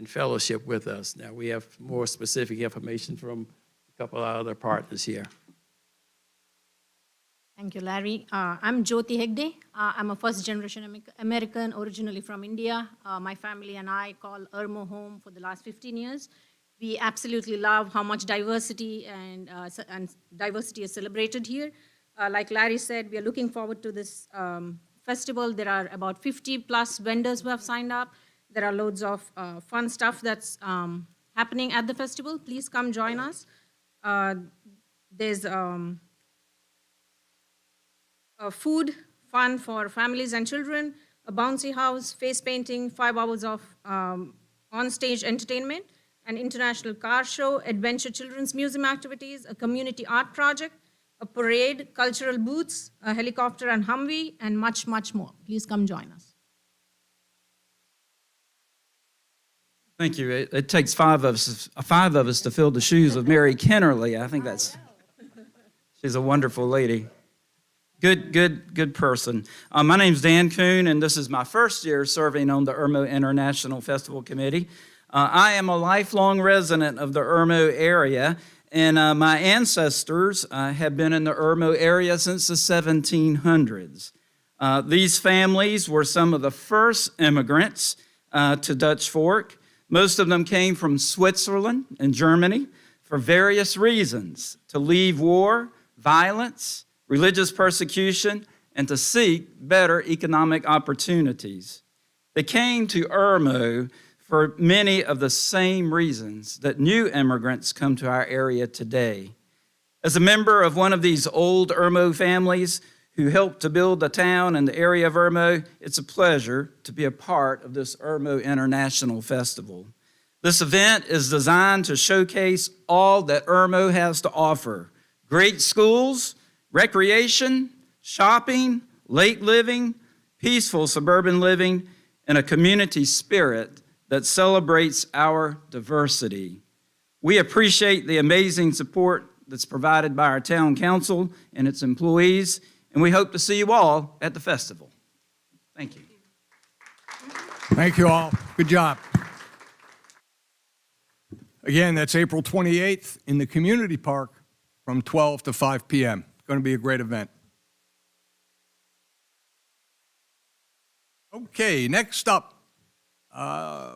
fellowship with us. Now, we have more specific information from a couple of other partners here. Thank you, Larry. I'm Jyoti Hegde. I'm a first-generation American, originally from India. My family and I call Irmo home for the last 15 years. We absolutely love how much diversity and diversity is celebrated here. Like Larry said, we are looking forward to this festival. There are about 50+ vendors who have signed up. There are loads of fun stuff that's happening at the festival. Please come join us. There's food, fun for families and children, a bouncy house, face painting, 5 hours of on-stage entertainment, an international car show, adventure children's museum activities, a community art project, a parade, cultural booths, a helicopter and Humvee, and much, much more. Please come join us. Thank you. It takes five of us to fill the shoes of Mary Kennerly. I think she's a wonderful lady. Good person. My name's Dan Kuhn, and this is my first year serving on the Irmo International Festival Committee. I am a lifelong resident of the Irmo area, and my ancestors have been in the Irmo area since the 1700s. These families were some of the first immigrants to Dutch Fork. Most of them came from Switzerland and Germany for various reasons: to leave war, violence, religious persecution, and to seek better economic opportunities. They came to Irmo for many of the same reasons that new immigrants come to our area today. As a member of one of these old Irmo families who helped to build the town and the area of Irmo, it's a pleasure to be a part of this Irmo International Festival. This event is designed to showcase all that Irmo has to offer: great schools, recreation, shopping, lake living, peaceful suburban living, and a community spirit that celebrates our diversity. We appreciate the amazing support that's provided by our town council and its employees, and we hope to see you all at the festival. Thank you. Thank you all. Good job. Again, that's April 28th in the community park from 12 to 5 p.m. Going to be a great event. Okay, next up,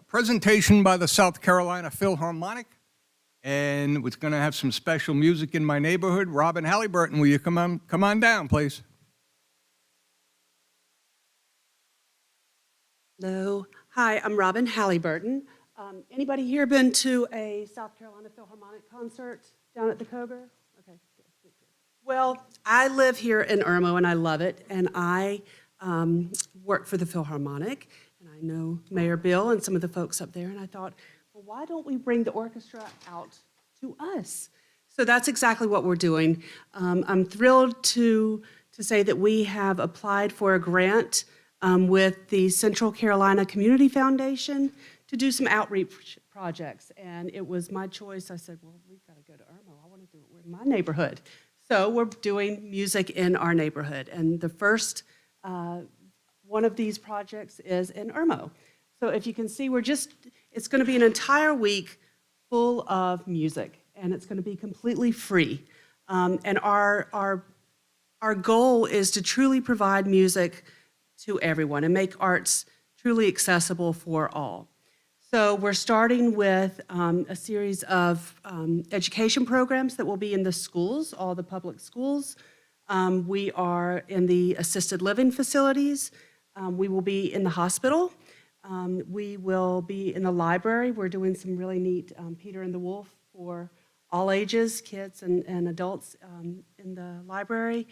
presentation by the South Carolina Philharmonic, and it's going to have some special music in my neighborhood. Robin Halliburton, will you come on down, please? Hello. Hi, I'm Robin Halliburton. Anybody here been to a South Carolina Philharmonic concert down at the Coger? Okay. Good. Well, I live here in Irmo, and I love it, and I work for the Philharmonic, and I know Mayor Bill and some of the folks up there, and I thought, well, why don't we bring the orchestra out to us? So that's exactly what we're doing. I'm thrilled to say that we have applied for a grant with the Central Carolina Community Foundation to do some outreach projects. And it was my choice. I said, well, we've got to go to Irmo. I want to do it in my neighborhood. So we're doing music in our neighborhood. And the first one of these projects is in Irmo. So if you can see, it's going to be an entire week full of music. And it's going to be completely free. And our goal is to truly provide music to everyone and make arts truly accessible for all. So we're starting with a series of education programs that will be in the schools, all the public schools. We are in the assisted living facilities. We will be in the hospital. We will be in the library. We're doing some really neat Peter and the Wolf for all ages, kids and adults in the library.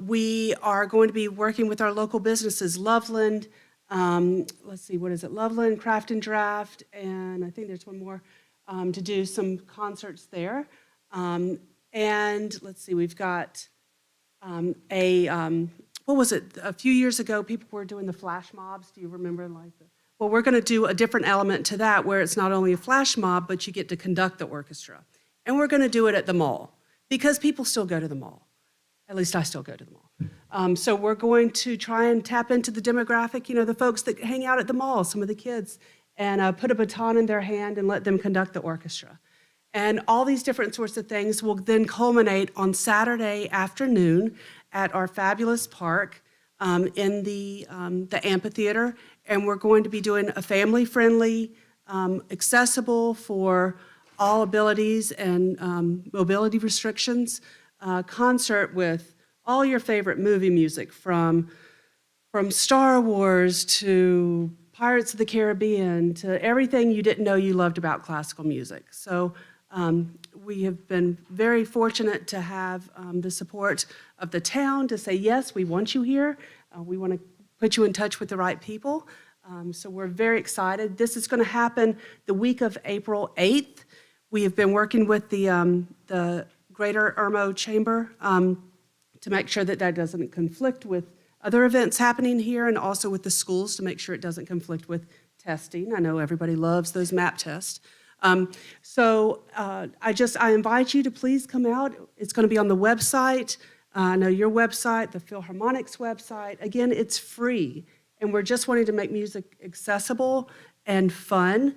We are going to be working with our local businesses, Loveland, let's see, what is it? Loveland, Craft and Draft, and I think there's one more, to do some concerts there. And let's see, we've got what was it? A few years ago, people were doing the flash mobs. Do you remember well, we're going to do a different element to that where it's not only a flash mob, but you get to conduct the orchestra. And we're going to do it at the mall because people still go to the mall. At least I still go to the mall. So we're going to try and tap into the demographic, the folks that hang out at the mall, some of the kids, and put a baton in their hand and let them conduct the orchestra. And all these different sorts of things will then culminate on Saturday afternoon at our fabulous park in the amphitheater. And we're going to be doing a family-friendly, accessible for all abilities and mobility restrictions concert with all your favorite movie music from Star Wars to Pirates of the Caribbean to everything you didn't know you loved about classical music. So we have been very fortunate to have the support of the town to say, yes, we want you here. We want to put you in touch with the right people. So we're very excited. This is going to happen the week of April 8th. We have been working with the Greater Irmo Chamber to make sure that doesn't conflict with other events happening here and also with the schools to make sure it doesn't conflict with testing. I know everybody loves those MAP tests. So I invite you to please come out. It's going to be on the website. I know your website, the Philharmonic's website. Again, it's free. And we're just wanting to make music accessible and fun.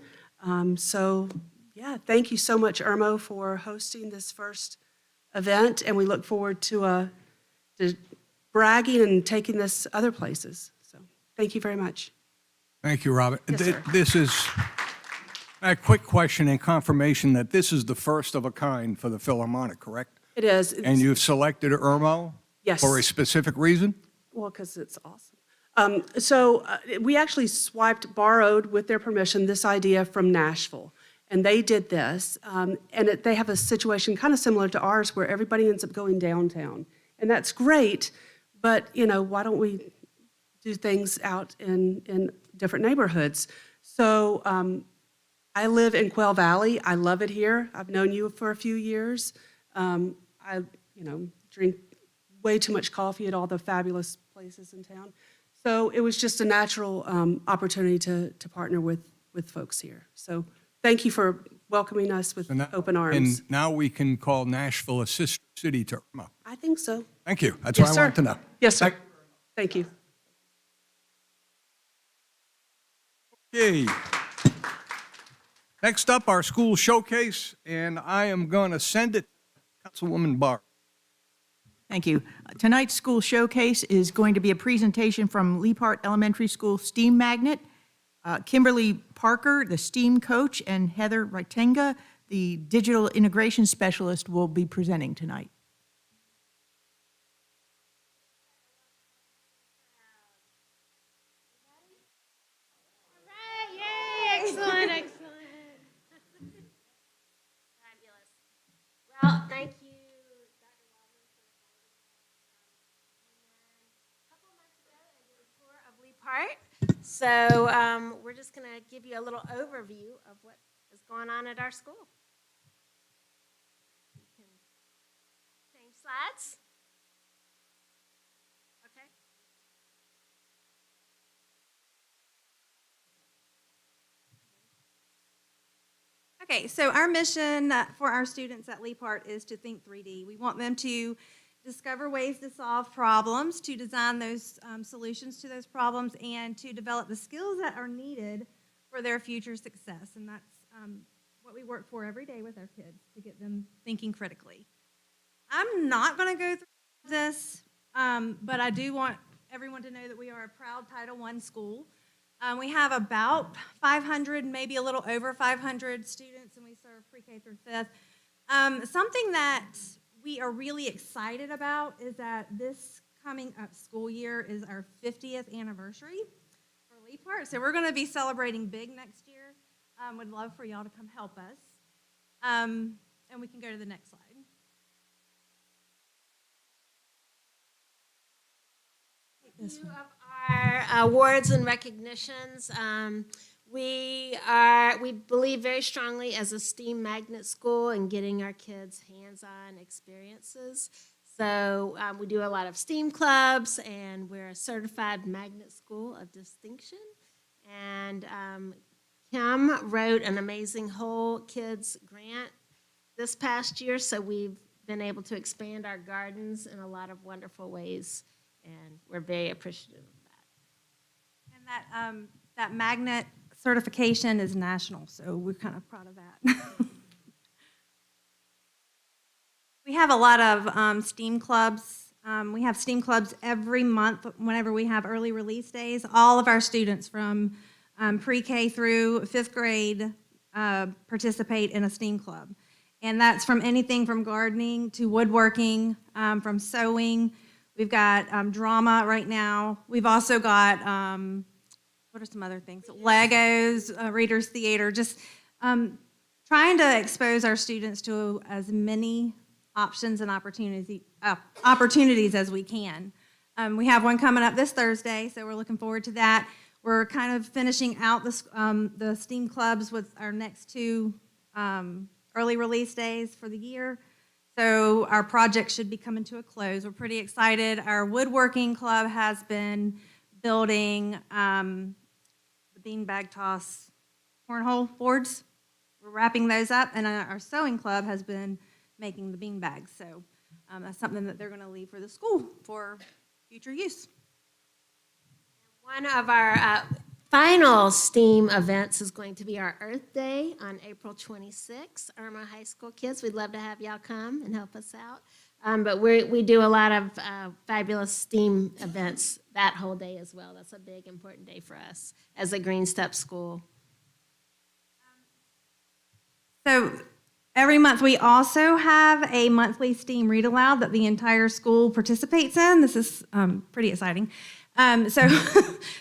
Yeah, thank you so much, Irmo, for hosting this first event, and we look forward to bragging and taking this other places. So thank you very much. Thank you, Robert. Yes, sir. This is a quick question and confirmation that this is the first of a kind for the Philharmonic, correct? It is. And you've selected Irmo? Yes. For a specific reason? Well, because it's awesome. We actually borrowed with their permission this idea from Nashville. And they did this, they have a situation kind of similar to ours where everybody ends up going downtown. And that's great, but, why don't we do things out in different neighborhoods? So I live in Quail Valley. I love it here. I've known you for a few years. I drink way too much coffee at all the fabulous places in town. So it was just a natural opportunity to partner with folks here. So thank you for welcoming us with open arms. And now we can call Nashville a sister city to Irmo. I think so. Thank you. That's Yes, what I sir. wanted to know. Yes, sir. Thank you. Okay. Next up, our school showcase, and I am going to send it to Councilwoman Barr. Thank you. Tonight's school showcase is going to be a presentation from Leapart Elementary School STEAM Magnet. Kimberly Parker, the STEAM coach, and Heather Ritenga, the digital integration specialist, will be presenting tonight. Excellent, excellent. Fabulous. Well, thank you, Dr. Waldman, for inviting us. A couple months ago, I did a tour of Lee Park. So we're just going to give you a little overview of what is going on at our school. You can change slides. Okay. Okay, so our mission for our students at Leapart is to think 3D. We want them to discover ways to solve problems, to design those solutions to those problems, and to develop the skills that are needed for their future success. And that's what we work for every day with our kids, to get them thinking critically. I'm not going to go through this, but I do want everyone to know that we are a proud Title I school. We have about 500, maybe a little over 500 students, and we serve pre-K through 5th. Something that we are really excited about is that this coming up school year is our 50th anniversary for Leapart. So we're going to be celebrating big next year. Would love for y'all to come help us. And we can go to the next slide. Few of our awards and recognitions. We believe very strongly as a STEAM magnet school in getting our kids hands-on experiences. So we do a lot of STEAM clubs, and we're a certified magnet school of distinction. And Kim wrote an amazing whole kids grant this past year, so we've been able to expand our gardens in a lot of wonderful ways. And we're very appreciative of that. And that magnet certification is national, so we're kind of proud of that. We have a lot of STEAM clubs. We have STEAM clubs every month whenever we have early release days. All of our students from pre-K through 5th grade participate in a STEAM club. And that's from anything from gardening to woodworking, from sewing. We've got drama right now. We've also got, what are some other things? Legos, Reader's Theater, just trying to expose our students to as many options and opportunities as we can. We have one coming up this Thursday, so we're looking forward to that. We're kind of finishing out the STEAM clubs with our next 2 early release days for the year. So our project should be coming to a close. We're pretty excited. Our woodworking club has been building the beanbag toss cornhole boards. We're wrapping those up, and our sewing club has been making the beanbags. So that's something that they're going to leave for the school for future use. One of our final STEAM events is going to be our Earth Day on April 26th. Irmo High School kids, we'd love to have y'all come and help us out. But we do a lot of fabulous STEAM events that whole day as well. That's a big, important day for us as a Green Step school. So every month we also have a monthly STEAM read aloud that the entire school participates in. This is pretty exciting. So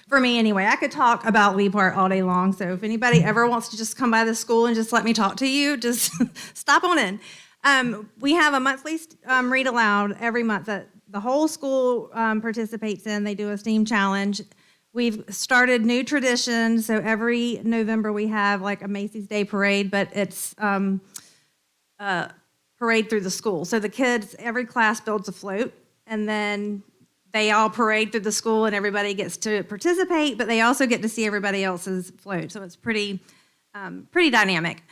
for me anyway, I could talk about Leapart all day long. So if anybody ever wants to just come by the school and just let me talk to you, just stop on in. We have a monthly read aloud every month that the whole school participates in. They do a STEAM challenge. We've started new traditions. So every November we have like a Macy's Day Parade, but it's parade through the school. So the kids, every class builds a float, and then they all parade through the school and everybody gets to participate, but they also get to see everybody else's float. So it's pretty dynamic.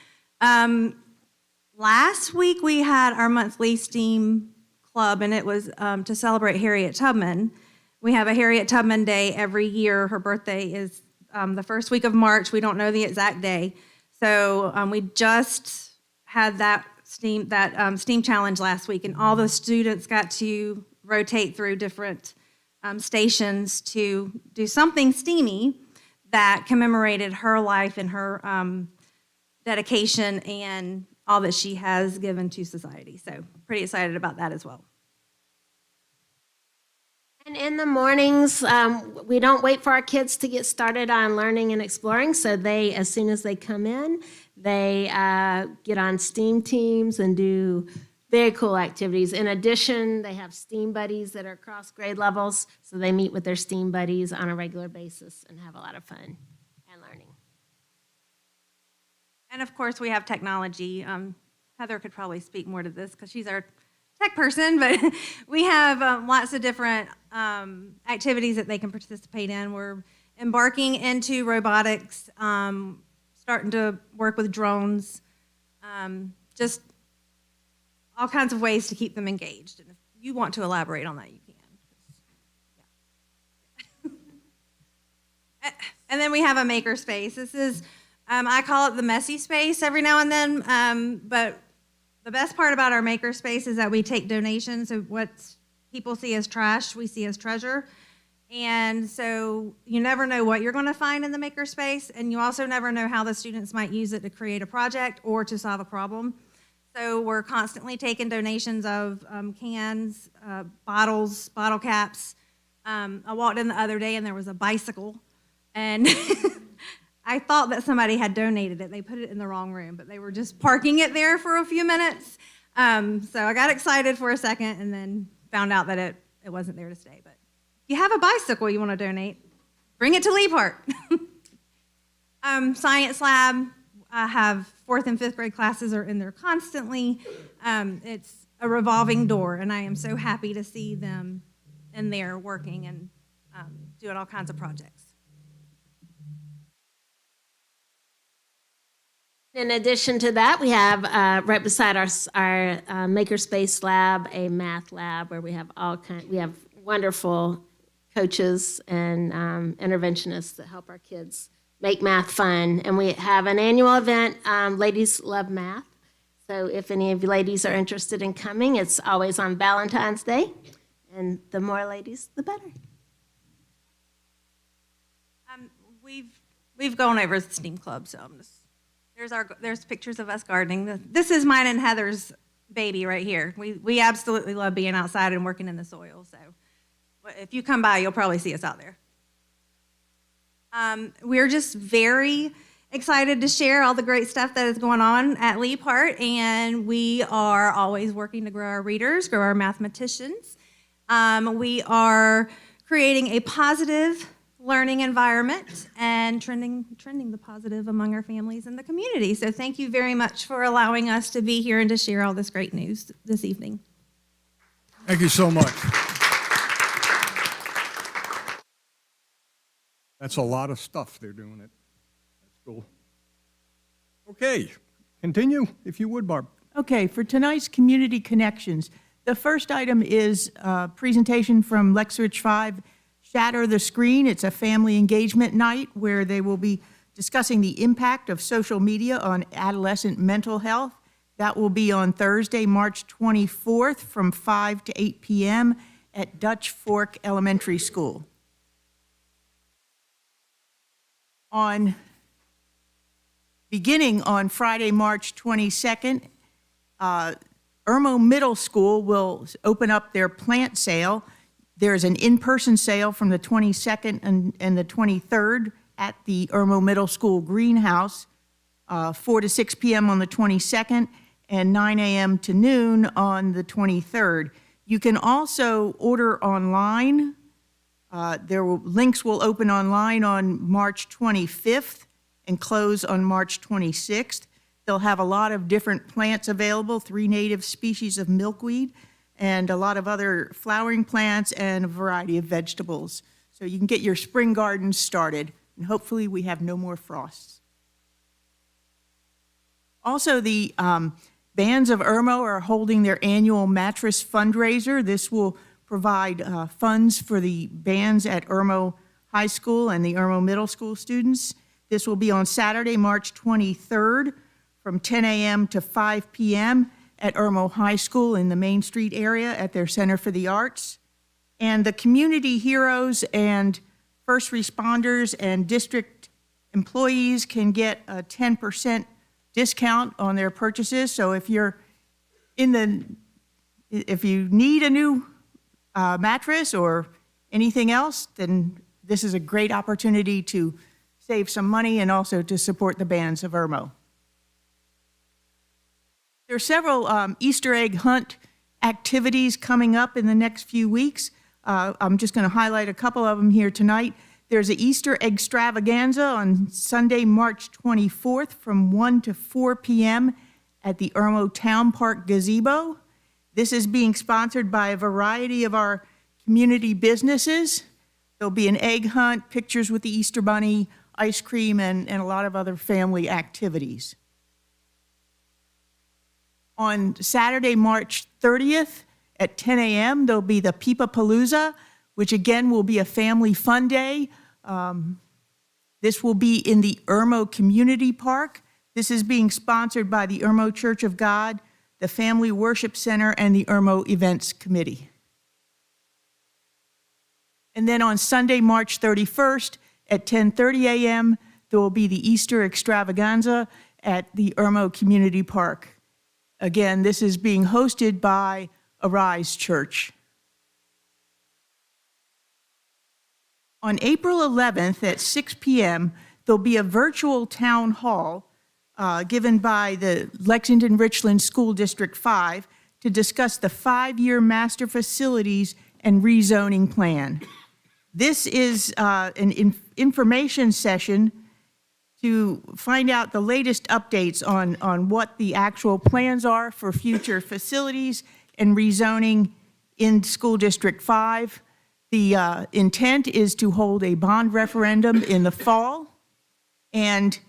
Last week we had our monthly STEAM club, and it was to celebrate Harriet Tubman. We have a Harriet Tubman Day every year. Her birthday is the first week of March. We don't know the exact day. So we just had that STEAM challenge last week, and all the students got to rotate through different stations to do something STEAMy that commemorated her life and her dedication and all that she has given to society. So pretty excited about that as well. And in the mornings, we don't wait for our kids to get started on learning and exploring. So they, as soon as they come in, they get on STEAM teams and do very cool activities. In addition, they have STEAM buddies that are across grade levels. So they meet with their STEAM buddies on a regular basis and have a lot of fun and learning. And of course, we have technology. Heather could probably speak more to this because she's our tech person, but we have lots of different activities that they can participate in. We're embarking into robotics, starting to work with drones, just all kinds of ways to keep them engaged. And if you want to elaborate on that, you can. Yeah. And then we have a maker space. This is, I call it the messy space every now and then, but the best part about our maker space is that we take donations. So what people see as trash, we see as treasure. And so you never know what you're going to find in the maker space, and you also never know how the students might use it to create a project or to solve a problem. So we're constantly taking donations of cans, bottles, bottle caps. I walked in the other day and there was a bicycle, and I thought that somebody had donated it. They put it in the wrong room, but they were just parking it there for a few minutes. So I got excited for a second and then found out that it wasn't there to stay. But if you have a bicycle you want to donate, bring it to Lee Park. Science lab, I have 4th and 5th grade classes are in there constantly. It's a revolving door, and I am so happy to see them in there working and doing all kinds of projects. In addition to that, we have right beside our Makerspace lab, a math lab where we have we have wonderful coaches and interventionists that help our kids make math fun. And we have an annual event, Ladies Love Math. So if any of you ladies are interested in coming, it's always on Valentine's Day. And the more ladies, the better. We've gone over the STEAM club, so I'm just, there's pictures of us gardening. This is mine and Heather's baby right here. We absolutely love being outside and working in the soil. So if you come by, you'll probably see us out there. We're just very excited to share all the great stuff that is going on at Lee Park, and we are always working to grow our readers, grow our mathematicians. We are creating a positive learning environment and trending the positive among our families and the community. So thank you very much for allowing us to be here and to share all this great news this evening. Thank you so much. That's a lot of stuff they're doing at school. Okay, continue, if you would, Barb. Okay, for tonight's Community Connections, the first item is a presentation from Lexridge 5, Shatter the Screen. It's a family engagement night where they will be discussing the impact of social media on adolescent mental health. That will be on Thursday, March 24th from 5 to 8 p.m. at Dutch Fork Elementary School. Beginning on Friday, March 22nd, Irmo Middle School will open up their plant sale. There's an in-person sale from the 22nd and the 23rd at the Irmo Middle School greenhouse, 4 to 6 p.m. on the 22nd and 9 a.m. to noon on the 23rd. You can also order online. Links will open online on March 25th and close on March 26th. They'll have a lot of different plants available, 3 native species of milkweed, and a lot of other flowering plants and a variety of vegetables. So you can get your spring gardens started, and hopefully we have no more frosts. Also, the Bands of Irmo are holding their annual mattress fundraiser. This will provide funds for the bands at Irmo High School and the Irmo Middle School students. This will be on Saturday, March 23rd, from 10 a.m. to 5 p.m. at Irmo High School in the Main Street area at their Center for the Arts. And the community heroes and first responders and district employees can get a 10% discount on their purchases. So if you need a new mattress or anything else, then this is a great opportunity to save some money and also to support the bands of Irmo. There are several Easter egg hunt activities coming up in the next few weeks. I'm just going to highlight a couple of them here tonight. There's an Easter egg extravaganza on Sunday, March 24th from 1 to 4 p.m. at the Irmo Town Park Gazebo. This is being sponsored by a variety of our community businesses. There'll be an egg hunt, pictures with the Easter Bunny, ice cream, and a lot of other family activities. On Saturday, March 30th at 10 a.m., there'll be the Peepapalooza, which again will be a family fun day. This will be in the Irmo Community Park. This is being sponsored by the Irmo Church of God, the Family Worship Center, and the Irmo Events Committee. And then on Sunday, March 31st at 10:30 a.m., there will be the Easter extravaganza at the Irmo Community Park. Again, this is being hosted by Arise Church. On April 11th at 6 p.m., there'll be a virtual town hall given by the Lexington-Richland School District 5 to discuss the 5-year master facilities and rezoning plan. This is an information session to find out the latest updates on what the actual plans are for future facilities and rezoning in School District 5. The intent is to hold a bond referendum in the fall, and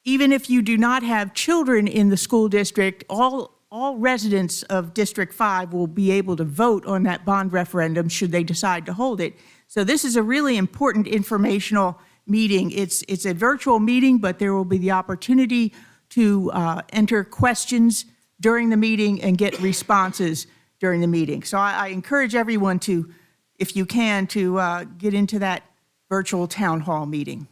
even if you do not have children in the school district, all residents of District 5 will be able to vote on that bond referendum should they decide to hold it. So this is a really important informational meeting. It's a virtual meeting, but there will be the opportunity to enter questions during the meeting and get responses during the meeting. So I encourage everyone to, if you can, to get into that virtual town hall meeting.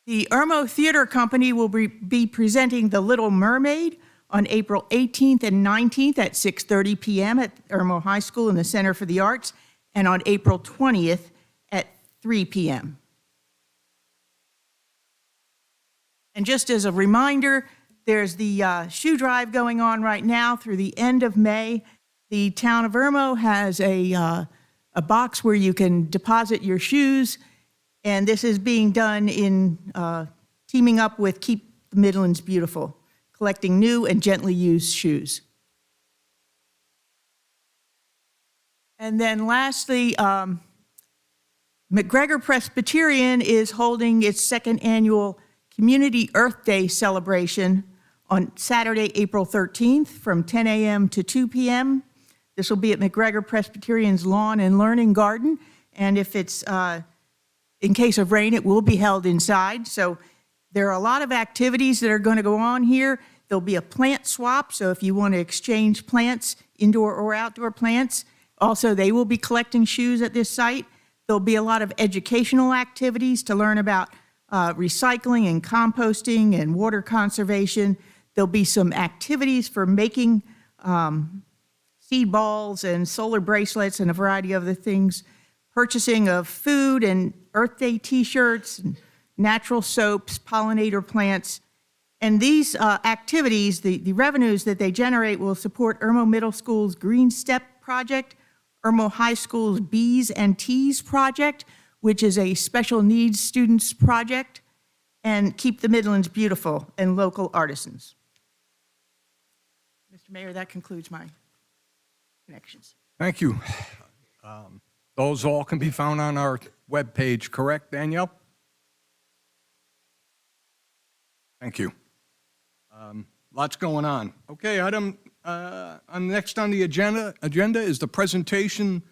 The Irmo Theater Company will be presenting The Little Mermaid on April 18th and 19th at 6:30 p.m. at Irmo High School in the Center for the Arts, and on April 20th at 3 p.m. And just as a reminder, there's the shoe drive going on right now through the end of May. The town of Irmo has a box where you can deposit your shoes, and this is being done in teaming up with Keep the Midlands Beautiful, collecting new and gently used shoes. And then lastly, McGregor Presbyterian is holding its second annual Community Earth Day celebration on Saturday, April 13th from 10 a.m. to 2 p.m. This will be at McGregor Presbyterian's Lawn and Learning Garden, and if it's in case of rain, it will be held inside. So there are a lot of activities that are going to go on here. There'll be a plant swap, so if you want to exchange plants, indoor or outdoor plants. Also, they will be collecting shoes at this site. There'll be a lot of educational activities to learn about recycling and composting and water conservation. There'll be some activities for making seed balls and solar bracelets and a variety of other things, purchasing of food and Earth Day t-shirts, and natural soaps, pollinator plants. And these activities, the revenues that they generate will support Irmo Middle School's Green Step project, Irmo High School's Bees and Teas project, which is a special needs students project, and Keep the Midlands Beautiful and local artisans. Mr. Mayor, that concludes my connections. Thank you. Those all can be found on our webpage, correct, Danielle? Thank you. Lots going on. Okay, item Next on the agenda is the presentation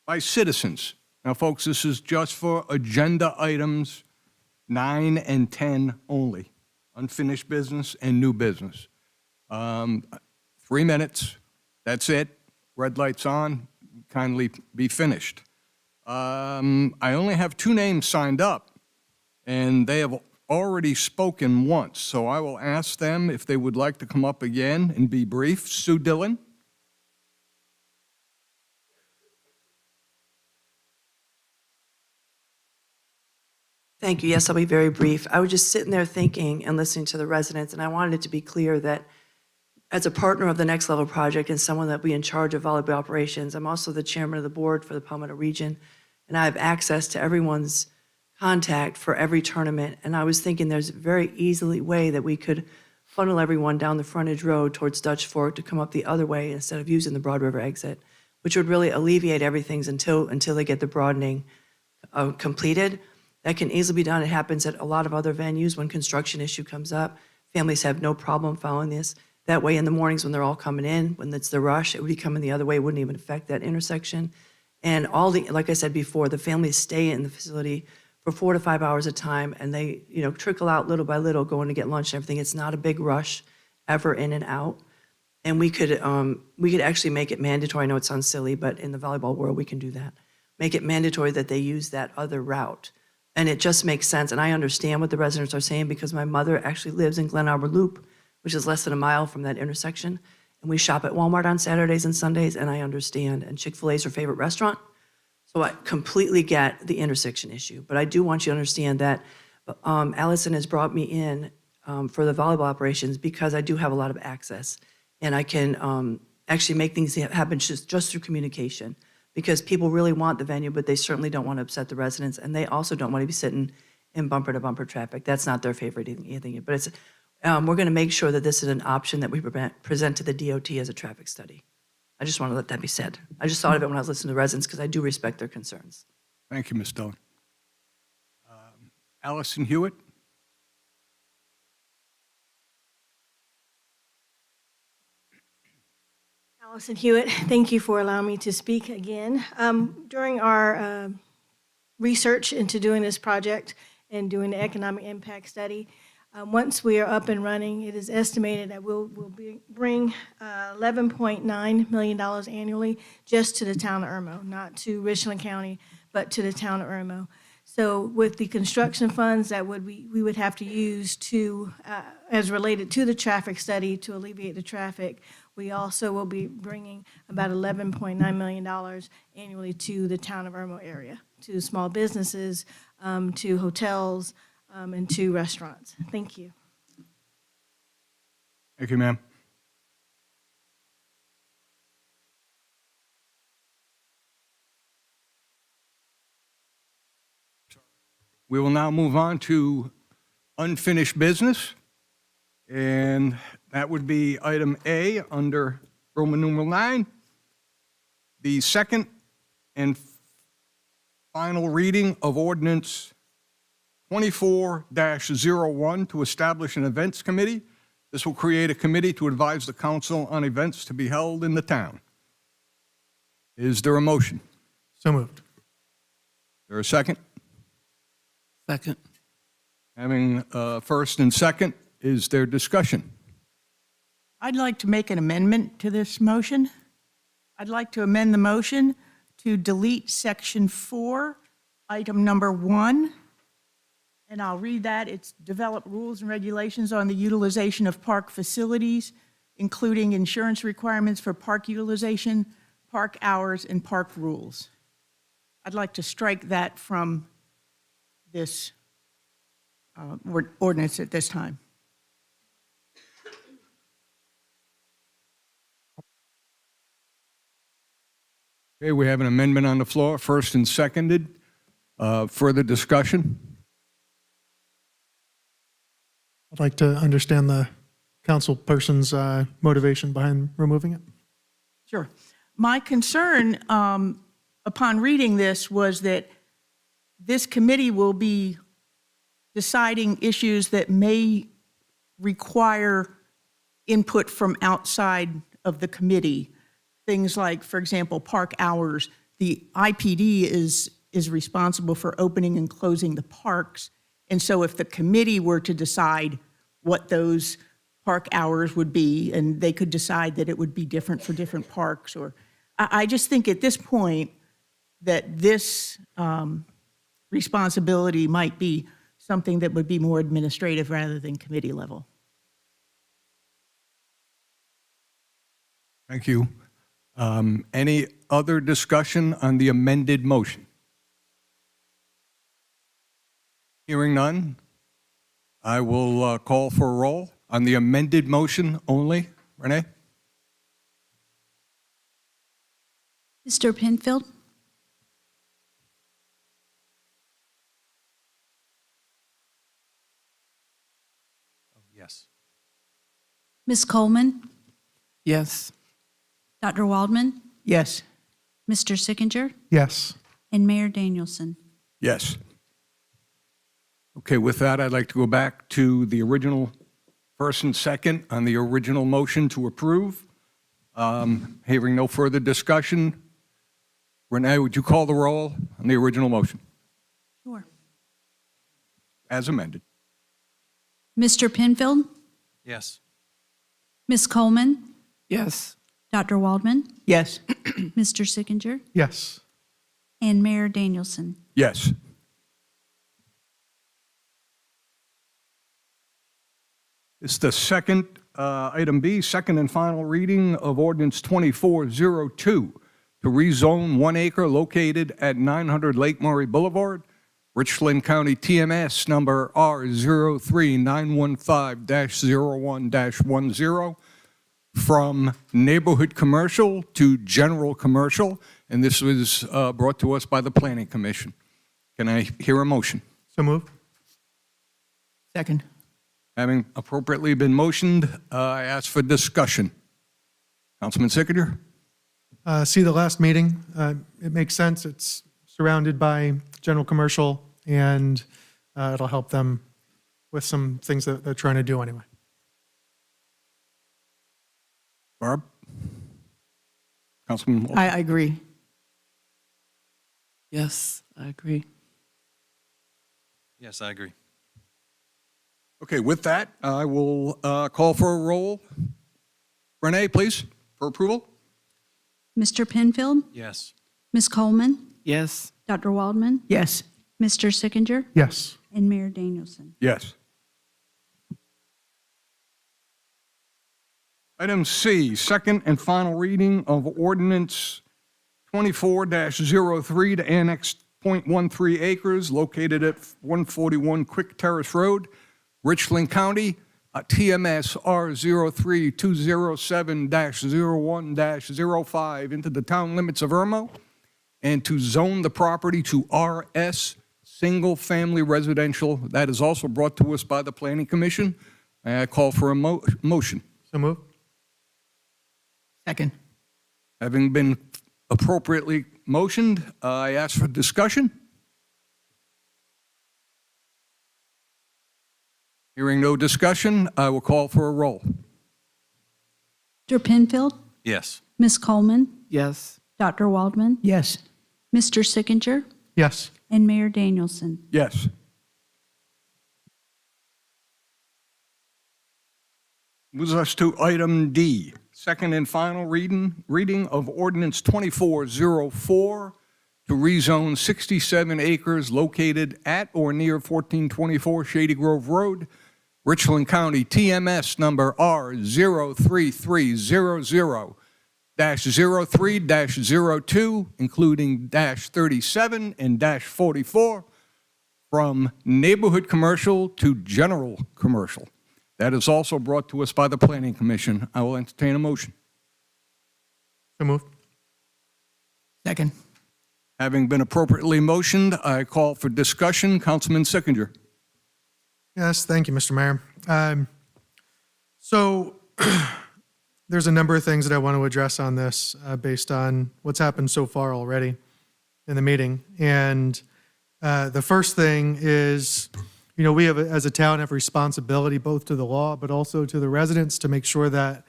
by citizens. Now, folks, this is just for agenda items 9 and 10 only, unfinished business and new business. 3 minutes, that's it. Red light's on, kindly be finished. I only have 2 names signed up, and they have already spoken once, so I will ask them if they would like to come up again and be brief. Sue Dillon. Thank you. Yes, I'll be very brief. I was just sitting there thinking and listening to the residents, and I wanted it to be clear that as a partner of the Next Level Project and someone that be in charge of volleyball operations, I'm also the chairman of the board for the Palmetto region, and I have access to everyone's contact for every tournament. And I was thinking there's a very easily way that we could funnel everyone down the frontage road towards Dutch Fork to come up the other way instead of using the Broad River exit, which would really alleviate everything until they get the broadening completed. That can easily be done. It happens at a lot of other venues when construction issue comes up. Families have no problem following this. That way in the mornings when they're all coming in, when it's the rush, it would be coming the other way. It wouldn't even affect that intersection. And like I said before, the families stay in the facility for 4 to 5 hours at a time, and they, trickle out little by little, going to get lunch and everything. It's not a big rush ever in and out. And we could actually make it mandatory. I know it sounds silly, but in the volleyball world, we can do that. Make it mandatory that they use that other route. And it just makes sense. And I understand what the residents are saying because my mother actually lives in Glen Arbor Loop, which is less than a mile from that intersection. And we shop at Walmart on Saturdays and Sundays, and I understand. And Chick-fil-A is her favorite restaurant. So I completely get the intersection issue. But I do want you to understand that Allison has brought me in for the volleyball operations because I do have a lot of access. And I can actually make things happen just through communication. Because people really want the venue, but they certainly don't want to upset the residents. And they also don't want to be sitting in bumper-to-bumper traffic. That's not their favorite either. But it's, we're going to make sure that this is an option that we present to the DOT as a traffic study. I just want to let that be said. I just thought of it when I was listening to the residents because I do respect their concerns. Thank you, Ms. Dillon. Allison Hewitt. Allison Hewitt, thank you for allowing me to speak again. During our research into doing this project and doing the economic impact study, once we are up and running, it is estimated that we'll bring $11.9 million annually just to the town of Irmo, not to Richland County, but to the town of Irmo. So with the construction funds that we would have to use to, as related to the traffic study to alleviate the traffic, we also will be bringing about $11.9 million annually to the town of Irmo area, to small businesses, to hotels, and to restaurants. Thank you. Thank you, ma'am. We will now move on to unfinished business, and that would be item A under Roman numeral 9, the second and final reading of ordinance 24-01 to establish an events committee. This will create a committee to advise the council on events to be held in the town. Is there a motion? So moved. Is there a second? Second. Having first and second, is there discussion? I'd like to make an amendment to this motion. I'd like to amend the motion to delete section 4, item number 1. And I'll read that. It's develop rules and regulations on the utilization of park facilities, including insurance requirements for park utilization, park hours, and park rules. I'd like to strike that from this ordinance at this time. Okay, we have an amendment on the floor, first and seconded. Further discussion? I'd like to understand the council person's motivation behind removing it. Sure. My concern upon reading this was that this committee will be deciding issues that may require input from outside of the committee. Things like, for example, park hours. The IPD is responsible for opening and closing the parks. And so if the committee were to decide what those park hours would be, and they could decide that it would be different for different parks, or I just think at this point that this responsibility might be something that would be more administrative rather than committee level. Thank you. Any other discussion on the amended motion? Hearing none, I will call for a roll on the amended motion only. Renee? Mr. Penfield? Yes. Ms. Coleman? Yes. Dr. Waldman? Yes. Mr. Sickinger? Yes. And Mayor Danielson? Yes. Okay, with that, I'd like to go back to the original first and second on the original motion to approve. Hearing no further discussion, Renee, would you call the roll on the original motion Sure. as amended? Mr. Penfield? Yes. Ms. Coleman? Yes. Dr. Waldman? Yes. Mr. Sickinger? Yes. And Mayor Danielson? Yes. It's the second, item B, second and final reading of ordinance 2402 to rezone 1 acre located at 900 Lake Murray Boulevard, Richland County TMS number R03915-01-10 from neighborhood commercial to general commercial, and this was brought to us by the Planning Commission. Can I hear a motion? So moved. Second. Having appropriately been motioned, I ask for discussion. Councilman Sickinger? See the last meeting. It makes sense. It's surrounded by general commercial, and it'll help them with some things that they're trying to do anyway. Barb? Councilman? I agree. Yes, I agree. Yes, I agree. Okay, with that, I will call for a roll. Renee, please, for approval. Mr. Penfield? Yes. Ms. Coleman? Yes. Dr. Waldman? Yes. Mr. Sickinger? Yes. And Mayor Danielson? Yes. Item C, second and final reading of ordinance 24-03 to annex 0.13 acres located at 141 Quick Terrace Road, Richland County, TMS R03207-01-05 into the town limits of Irmo, and to zone the property to RS, single-family residential. That is also brought to us by the Planning Commission. I call for a motion. So moved. Second. Having been appropriately motioned, I ask for discussion. Hearing no discussion, I will call for a roll. Mr. Penfield? Yes. Ms. Coleman? Yes. Dr. Waldman? Yes. Mr. Sickinger? Yes. And Mayor Danielson? Yes. Moves us to item D, second and final reading of ordinance 2404 to rezone 67 acres located at or near 1424 Shady Grove Road, Richland County, TMS number R03300-03-02, including -37 and -44, from neighborhood commercial to general commercial. That is also brought to us by the Planning Commission. I will entertain a motion. So moved. Second. Having been appropriately motioned, I call for discussion. Councilman Sickinger. Yes, thank you, Mr. Mayor. So there's a number of things that I want to address on this based on what's happened so far already in the meeting. And the first thing is, you know, we have, as a town, have responsibility both to the law, but also to the residents to make sure that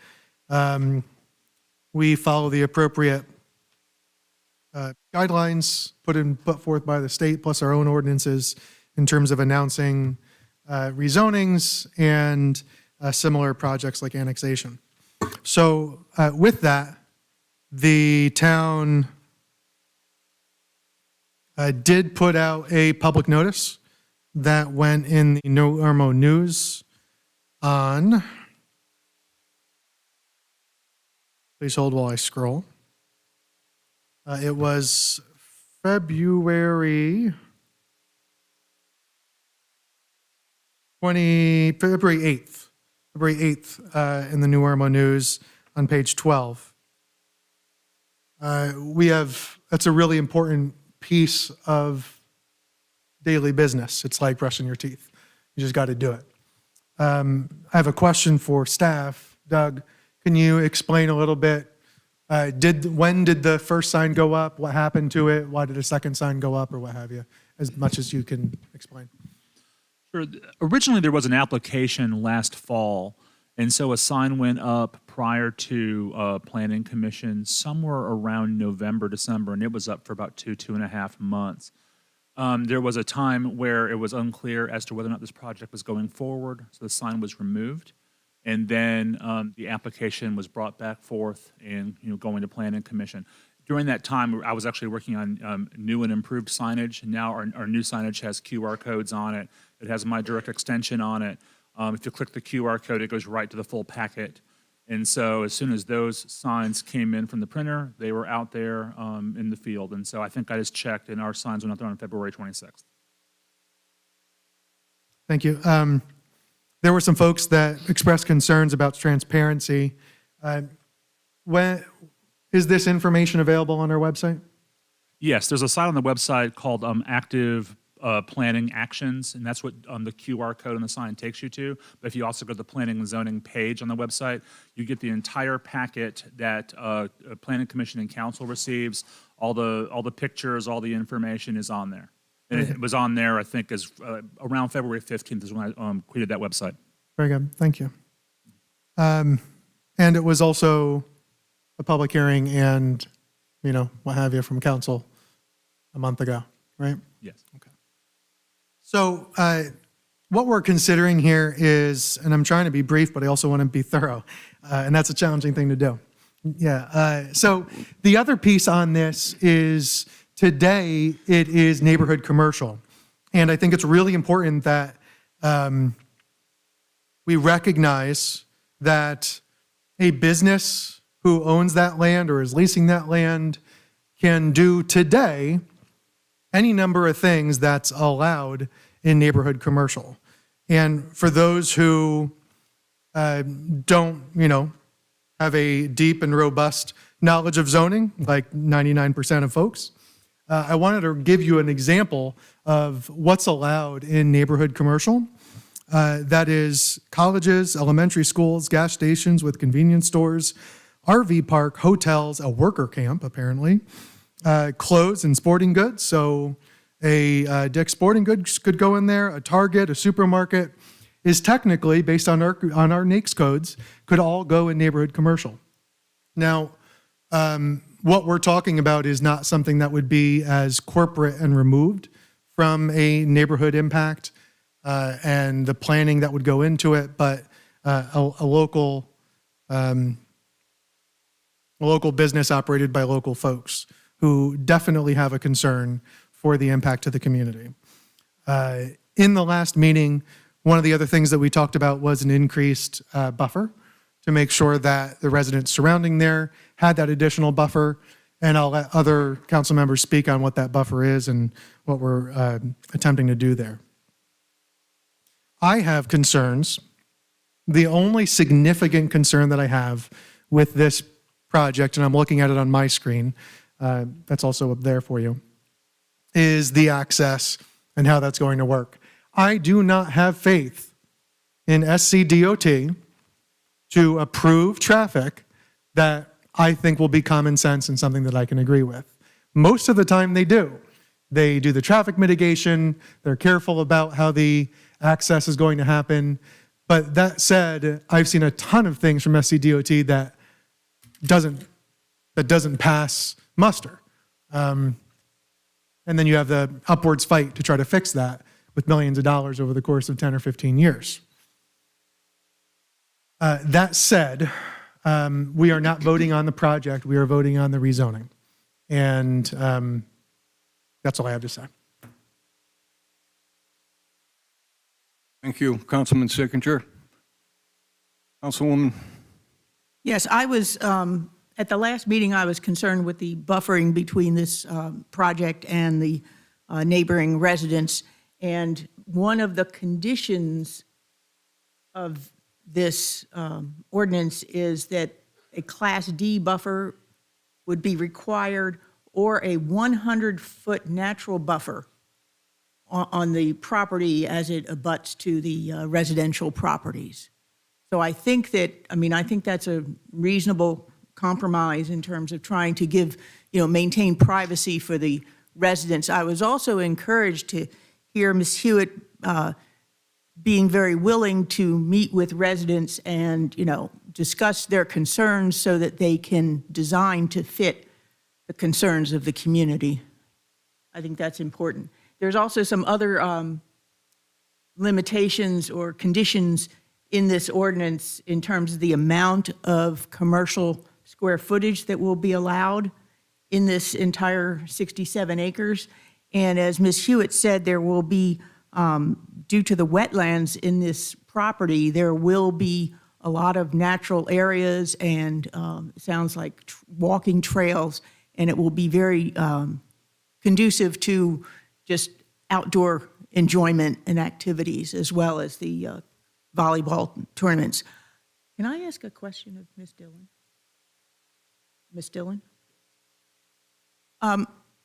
we follow the appropriate guidelines put forth by the state, plus our own ordinances in terms of announcing rezonings and similar projects like annexation. So with that, the town did put out a public notice that went in the Irmo News on, please hold while I scroll. It was February 8th. February 8th in the New Irmo News on page 12. That's a really important piece of daily business. It's like brushing your teeth. You just got to do it. I have a question for staff. Doug, can you explain a little bit? When did the first sign go up? What happened to it? Why did the second sign go up, or what have you? As much as you can explain. Sure. Originally, there was an application last fall, and so a sign went up prior to Planning Commission somewhere around November, December, and it was up for about 2.5 months. There was a time where it was unclear as to whether or not this project was going forward, so the sign was removed. And then the application was brought back forth and going to Planning Commission. During that time, I was actually working on new and improved signage. Now our new signage has QR codes on it. It has my direct extension on it. If you click the QR code, it goes right to the full packet. And so as soon as those signs came in from the printer, they were out there in the field. And so I think I just checked, and our signs went out there on February 26th. Thank you. There were some folks that expressed concerns about transparency. Is this information available on our website? Yes, there's a site on the website called Active Planning Actions, and that's what the QR code on the sign takes you to. But if you also go to the Planning and Zoning page on the website, you get the entire packet that Planning Commission and Council receives. All the pictures, all the information is on there. And it was on there, I think, as around February 15th is when I created that website. Very good. Thank you. And it was also a public hearing and, what have you from council a month ago, right? Yes. Okay. So what we're considering here is, and I'm trying to be brief, but I also want to be thorough, and that's a challenging thing to do. Yeah. So the other piece on this is today it is neighborhood commercial. And I think it's really important that we recognize that a business who owns that land or is leasing that land can do today any number of things that's allowed in neighborhood commercial. And for those who don't, have a deep and robust knowledge of zoning, like 99% of folks, I wanted to give you an example of what's allowed in neighborhood commercial. That is colleges, elementary schools, gas stations with convenience stores, RV park, hotels, a worker camp, apparently, clothes and sporting goods. So a Dick's Sporting Goods could go in there, a Target, a supermarket is technically, based on our NAICS codes, could all go in neighborhood commercial. Now, what we're talking about is not something that would be as corporate and removed from a neighborhood impact and the planning that would go into it, but a local business operated by local folks who definitely have a concern for the impact to the community. In the last meeting, one of the other things that we talked about was an increased buffer to make sure that the residents surrounding there had that additional buffer. And I'll let other council members speak on what that buffer is and what we're attempting to do there. I have concerns. The only significant concern that I have with this project, and I'm looking at it on my screen, that's also up there for you, is the access and how that's going to work. I do not have faith in SCDOT to approve traffic that I think will be common sense and something that I can agree with. Most of the time they do. They do the traffic mitigation, they're careful about how the access is going to happen. But that said, I've seen a ton of things from SCDOT that doesn't that doesn't pass muster. And then you have the upwards fight to try to fix that with millions of dollars over the course of 10 or 15 years. That said, we are not voting on the project. We are voting on the rezoning. And that's all I have to say. Thank you, Councilman Sickinger. Councilwoman? Yes, I was, at the last meeting, I was concerned with the buffering between this project and the neighboring residents. And one of the conditions of this ordinance is that a Class D buffer would be required or a 100-foot natural buffer on the property as it abuts to the residential properties. So I think that, I think that's a reasonable compromise in terms of trying to give, maintain privacy for the residents. I was also encouraged to hear Ms. Hewitt being very willing to meet with residents and, discuss their concerns so that they can design to fit the concerns of the community. I think that's important. There's also some other limitations or conditions in this ordinance in terms of the amount of commercial square footage that will be allowed in this entire 67 acres. And as Ms. Hewitt said, there will be, due to the wetlands in this property, there will be a lot of natural areas and it sounds like walking trails, and it will be very conducive to just outdoor enjoyment and activities as well as the volleyball tournaments. Can I ask a question of Ms. Dillon? Ms. Dillon?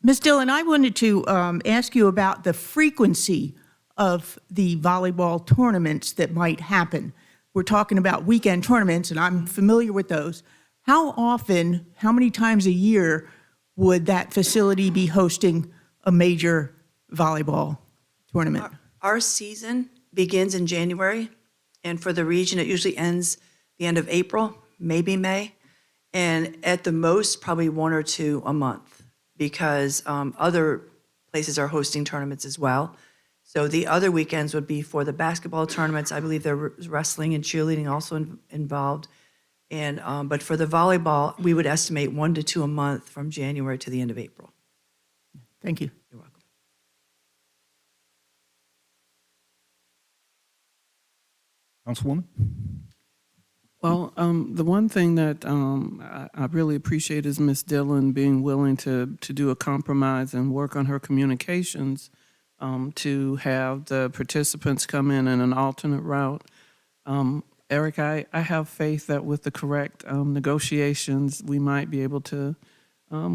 Ms. Dillon, I wanted to ask you about the frequency of the volleyball tournaments that might happen. We're talking about weekend tournaments, and I'm familiar with those. How often, how many times a year would that facility be hosting a major volleyball tournament? Our season begins in January, and for the region, it usually ends the end of April, maybe May, and at the most, probably 1 or 2 a month, because other places are hosting tournaments as well. So the other weekends would be for the basketball tournaments. I believe there's wrestling and cheerleading also involved. And but for the volleyball, we would estimate 1 to 2 a month from January to the end of April. Thank you. You're welcome. Councilwoman? Well, the one thing that I really appreciate is Ms. Dillon being willing to do a compromise and work on her communications to have the participants come in an alternate route. Eric, I have faith that with the correct negotiations, we might be able to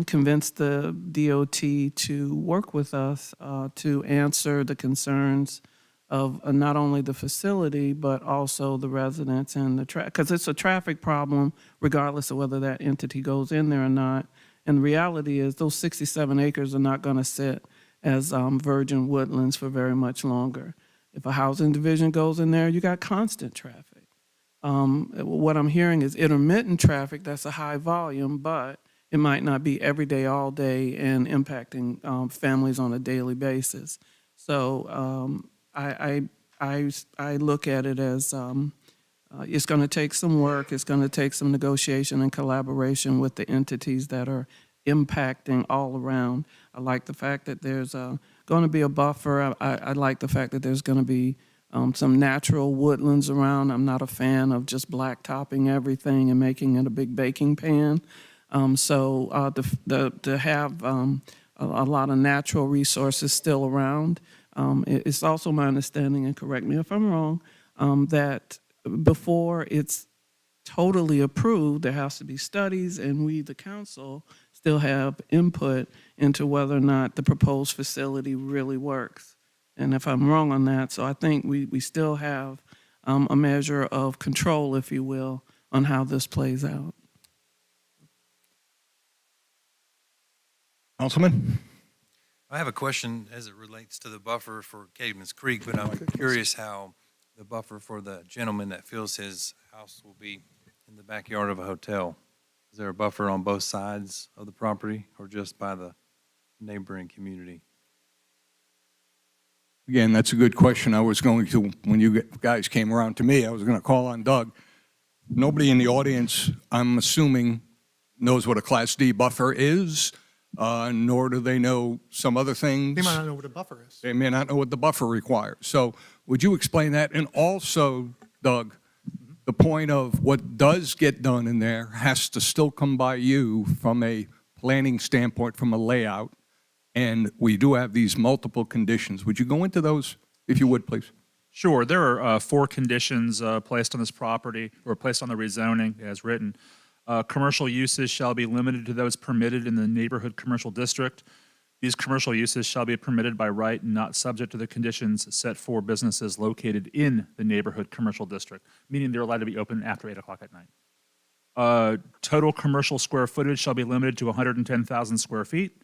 convince the DOT to work with us to answer the concerns of not only the facility, but also the residents and the traffic, because it's a traffic problem regardless of whether that entity goes in there or not. And the reality is those 67 acres are not going to sit as virgin woodlands for very much longer. If a housing division goes in there, you got constant traffic. What I'm hearing is intermittent traffic, that's a high volume, but it might not be every day, all day, and impacting families on a daily basis. So I look at it as it's going to take some work, it's going to take some negotiation and collaboration with the entities that are impacting all around. I like the fact that there's going to be a buffer. I like the fact that there's going to be some natural woodlands around. I'm not a fan of just blacktopping everything and making it a big baking pan. So to have a lot of natural resources still around. It's also my understanding, and correct me if I'm wrong, that before it's totally approved, there has to be studies, and we, the council, still have input into whether or not the proposed facility really works. And if I'm wrong on that, so I think we still have a measure of control, if you will, on how this plays out. Councilman? I have a question as it relates to the buffer for Cadman's Creek, but I'm curious how the buffer for the gentleman that feels his house will be in the backyard of a hotel. Is there a buffer on both sides of the property or just by the neighboring community? Again, that's a good question. I was going to, when you guys came around to me, I was going to call on Doug. Nobody in the audience, I'm assuming, knows what a Class D buffer is, nor do they know some other things. They might not know what a buffer is. They may not know what the buffer requires. So would you explain that? And also, Doug, the point of what does get done in there has to still come by you from a planning standpoint, from a layout. And we do have these multiple conditions. Would you go into those, if you would, please? Sure. There are 4 conditions placed on this property, or placed on the rezoning as written. Commercial uses shall be limited to those permitted in the neighborhood commercial district. These commercial uses shall be permitted by right and not subject to the conditions set for businesses located in the neighborhood commercial district, meaning they're allowed to be open after 8 o'clock at night. Total commercial square footage shall be limited to 110,000 square feet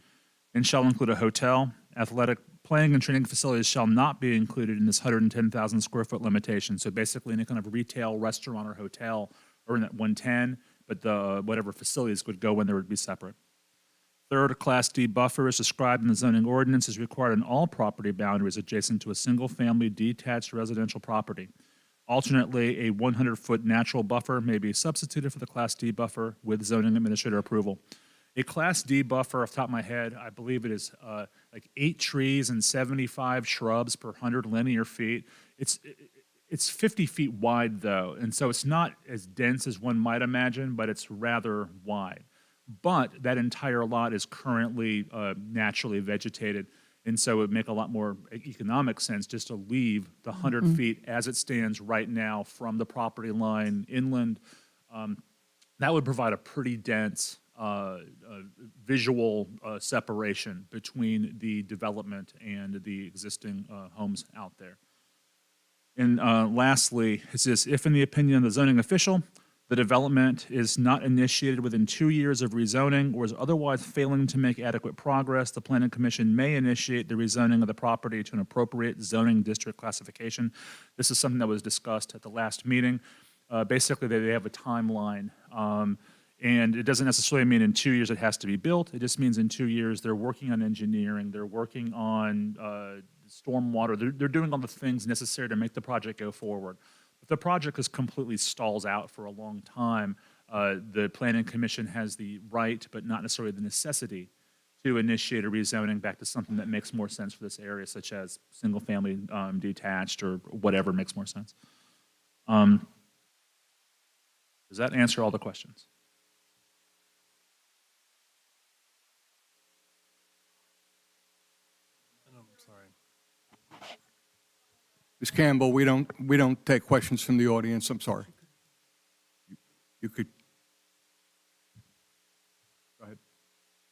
and shall include a hotel. Athletic, playing and training facilities shall not be included in this 110,000 square foot limitation. So basically any kind of retail, restaurant, or hotel are in that 110, but the whatever facilities would go in there would be separate. Third, a Class D buffer is described in the zoning ordinance is required in all property boundaries adjacent to a single-family detached residential property. Alternately, a 100-foot natural buffer may be substituted for the Class D buffer with zoning administrator approval. A Class D buffer, off the top of my head, I believe it is like 8 trees and 75 shrubs per 100 linear feet. It's 50 feet wide, though, and so it's not as dense as one might imagine, but it's rather wide. But that entire lot is currently naturally vegetated, and so it would make a lot more economic sense just to leave the 100 feet as it stands right now from the property line inland. That would provide a pretty dense visual separation between the development and the existing homes out there. And lastly, it says, if in the opinion of the zoning official, the development is not initiated within 2 years of rezoning or is otherwise failing to make adequate progress, the Planning Commission may initiate the rezoning of the property to an appropriate zoning district classification. This is something that was discussed at the last meeting. Basically, they have a timeline. And it doesn't necessarily mean in 2 years it has to be built. It just means in 2 years they're working on engineering, they're working on stormwater, they're doing all the things necessary to make the project go forward. If the project is completely stalls out for a long time, the Planning Commission has the right, but not necessarily the necessity, to initiate a rezoning back to something that makes more sense for this area, such as single-family detached or whatever makes more sense. Does that answer all the questions? Ms. Campbell, we don't take questions from the audience. I'm sorry. You could. Go ahead.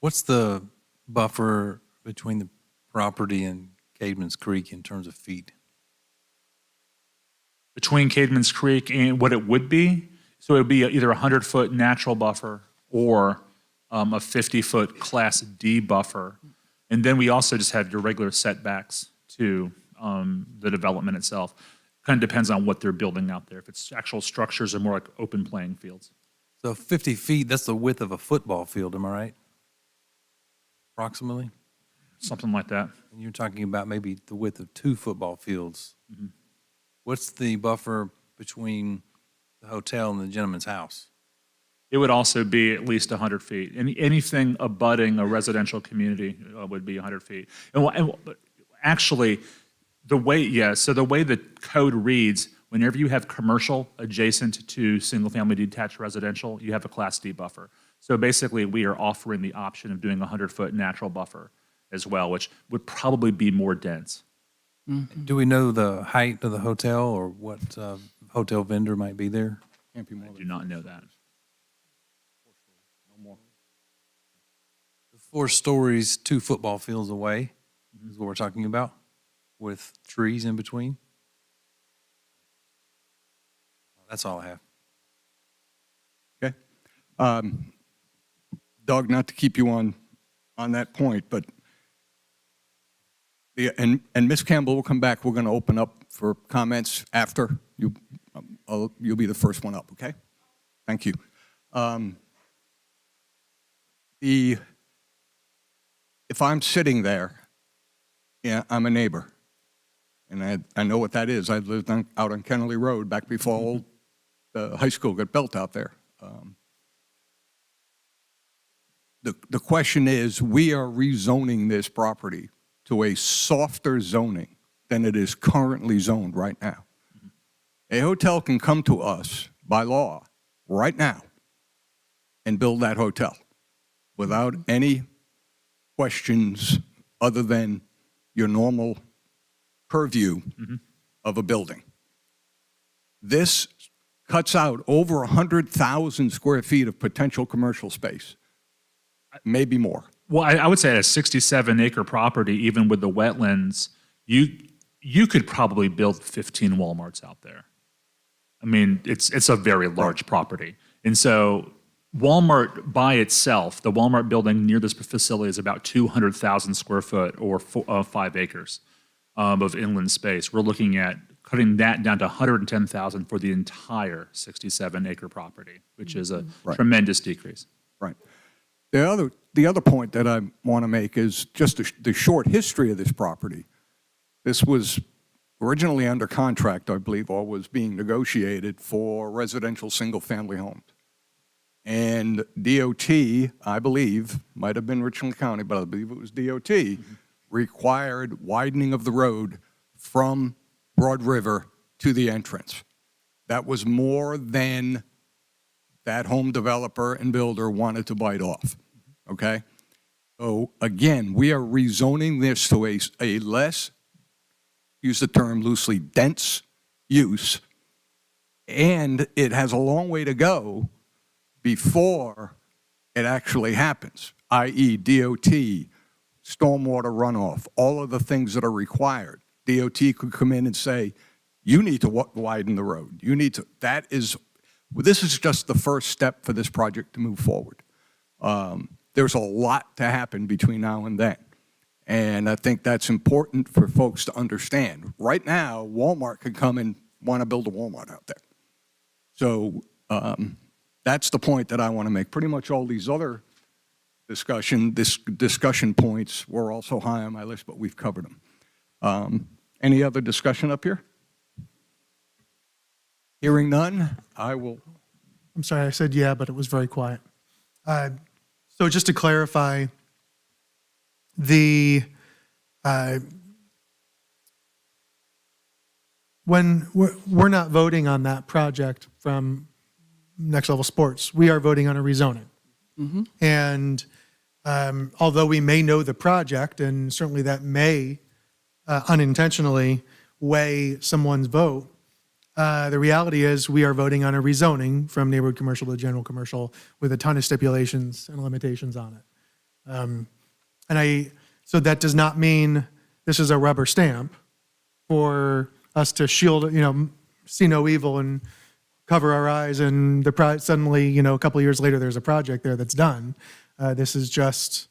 What's the buffer between the property and Caedmon's Creek in terms of feet? Between Caedmon's Creek and what it would be, so it would be either a 100-foot natural buffer or a 50-foot Class D buffer. And then we also just have your regular setbacks to the development itself. Kind of depends on what they're building out there. If it's actual structures or more like open playing fields. So 50 feet, that's the width of a football field, am I right? Approximately? Something like that. And you're talking about maybe the width of 2 football fields. What's the buffer between the hotel and the gentleman's house? It would also be at least 100 feet. Anything abutting a residential community would be 100 feet. And actually, the way the code reads, whenever you have commercial adjacent to single-family detached residential, you have a Class D buffer. So basically, we are offering the option of doing a 100-foot natural buffer as well, which would probably be more dense. Do we know the height of the hotel or what hotel vendor might be there? I do not know that. 4 stories, 2 football fields away is what we're talking about, with trees in between. That's all I have. Okay. Doug, not to keep you on that point, but and Ms. Campbell will come back. We're going to open up for comments after. You'll be the first one up, okay? Thank you. if I'm sitting there, yeah, I'm a neighbor. And I know what that is. I lived out on Kennelly Road back before the high school got built out there. The question is, we are rezoning this property to a softer zoning than it is currently zoned right now. A hotel can come to us by law right now and build that hotel without any questions other than your normal purview of a building. This cuts out over 100,000 square feet of potential commercial space, maybe more. Well, I would say at a 67-acre property, even with the wetlands, you could probably build 15 Walmarts out there. I mean, it's a very large property. And so Walmart by itself, the Walmart building near this facility is about 200,000 square foot or 5 acres of inland space. We're looking at cutting that down to 110,000 for the entire 67-acre property, which is a tremendous decrease. Right. The other point that I want to make is just the short history of this property. This was originally under contract, I believe, or was being negotiated for residential single-family homes. And DOT, I believe, might have been Richland County, but I believe it was DOT, required widening of the road from Broad River to the entrance. That was more than that home developer and builder wanted to bite off, okay? So again, we are rezoning this to a less, use the term loosely, dense use, and it has a long way to go before it actually happens, i.e. DOT, stormwater runoff, all of the things that are required. DOT could come in and say, you need to widen the road. You need to, this is just the first step for this project to move forward. There's a lot to happen between now and then. And I think that's important for folks to understand. Right now, Walmart could come and want to build a Walmart out there. So that's the point that I want to make. Pretty much all these other discussion points were also high on my list, but we've covered them. Any other discussion up here? Hearing none, I will. I'm sorry, I said yeah, but it was very quiet. So just to clarify, when we're not voting on that project from Next Level Sports, we are voting on a rezoning. And although we may know the project, and certainly that may unintentionally weigh someone's vote, the reality is we are voting on a rezoning from neighborhood commercial to general commercial with a ton of stipulations and limitations on it. So that does not mean this is a rubber stamp for us to shield, see no evil and cover our eyes, and suddenly, a couple of years later, there's a project there that's done. This is just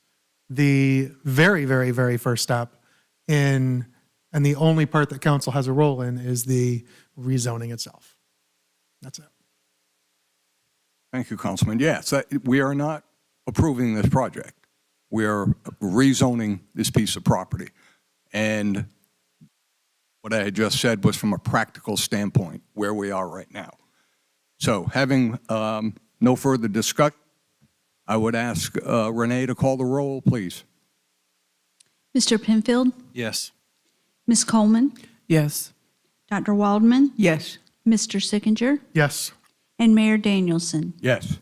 the very, very, very first step and the only part that council has a role in is the rezoning itself. That's it. Thank you, Councilman. Yes, we are not approving this project. We are rezoning this piece of property. And what I had just said was from a practical standpoint, where we are right now. So having no further discussion, I would ask Renee to call the roll, please. Mr. Penfield? Yes. Ms. Coleman? Yes. Dr. Waldman? Yes. Mr. Sickinger? Yes. And Mayor Danielson? Yes.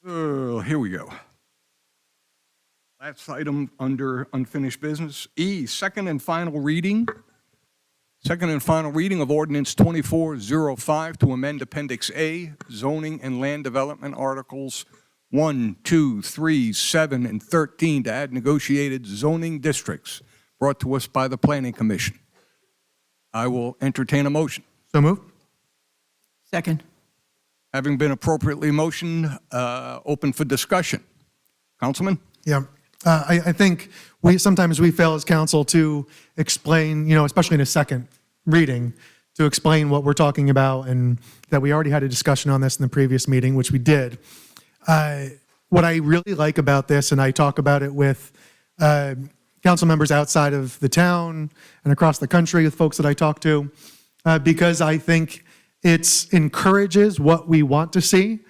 Here we go. Last item under unfinished business. E, second and final reading. Second and final reading of Ordinance 2405 to amend Appendix A, Zoning and Land Development Articles 1, 2, 3, 7, and 13 to add negotiated zoning districts, brought to us by the Planning Commission. I will entertain a motion. So moved. Second. Having been appropriately motioned, open for discussion. Councilman? Yeah. I think sometimes we fail as council to explain, especially in a second reading to explain what we're talking about, and that we already had a discussion on this in the previous meeting, which we did. What I really like about this, and I talk about it with council members outside of the town and across the country with folks that I talk to, because I think it encourages what we want to see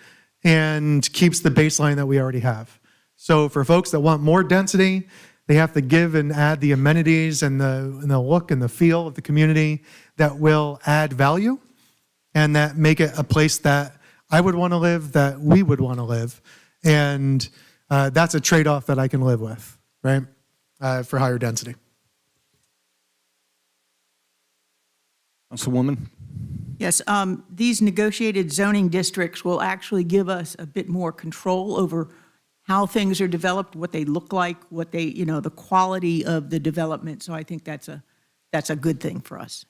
and keeps the baseline that we already have. So for folks that want more density, they have to give and add the amenities and the look and the feel of the community that will add value and that make it a place that I would want to live, that we would want to live. And that's a trade-off that I can live with, right, for higher density. Councilwoman? Yes, these negotiated zoning districts will actually give us a bit more control over how things are developed, what they look like, what they, the quality of the development. So I think that's a good thing for us.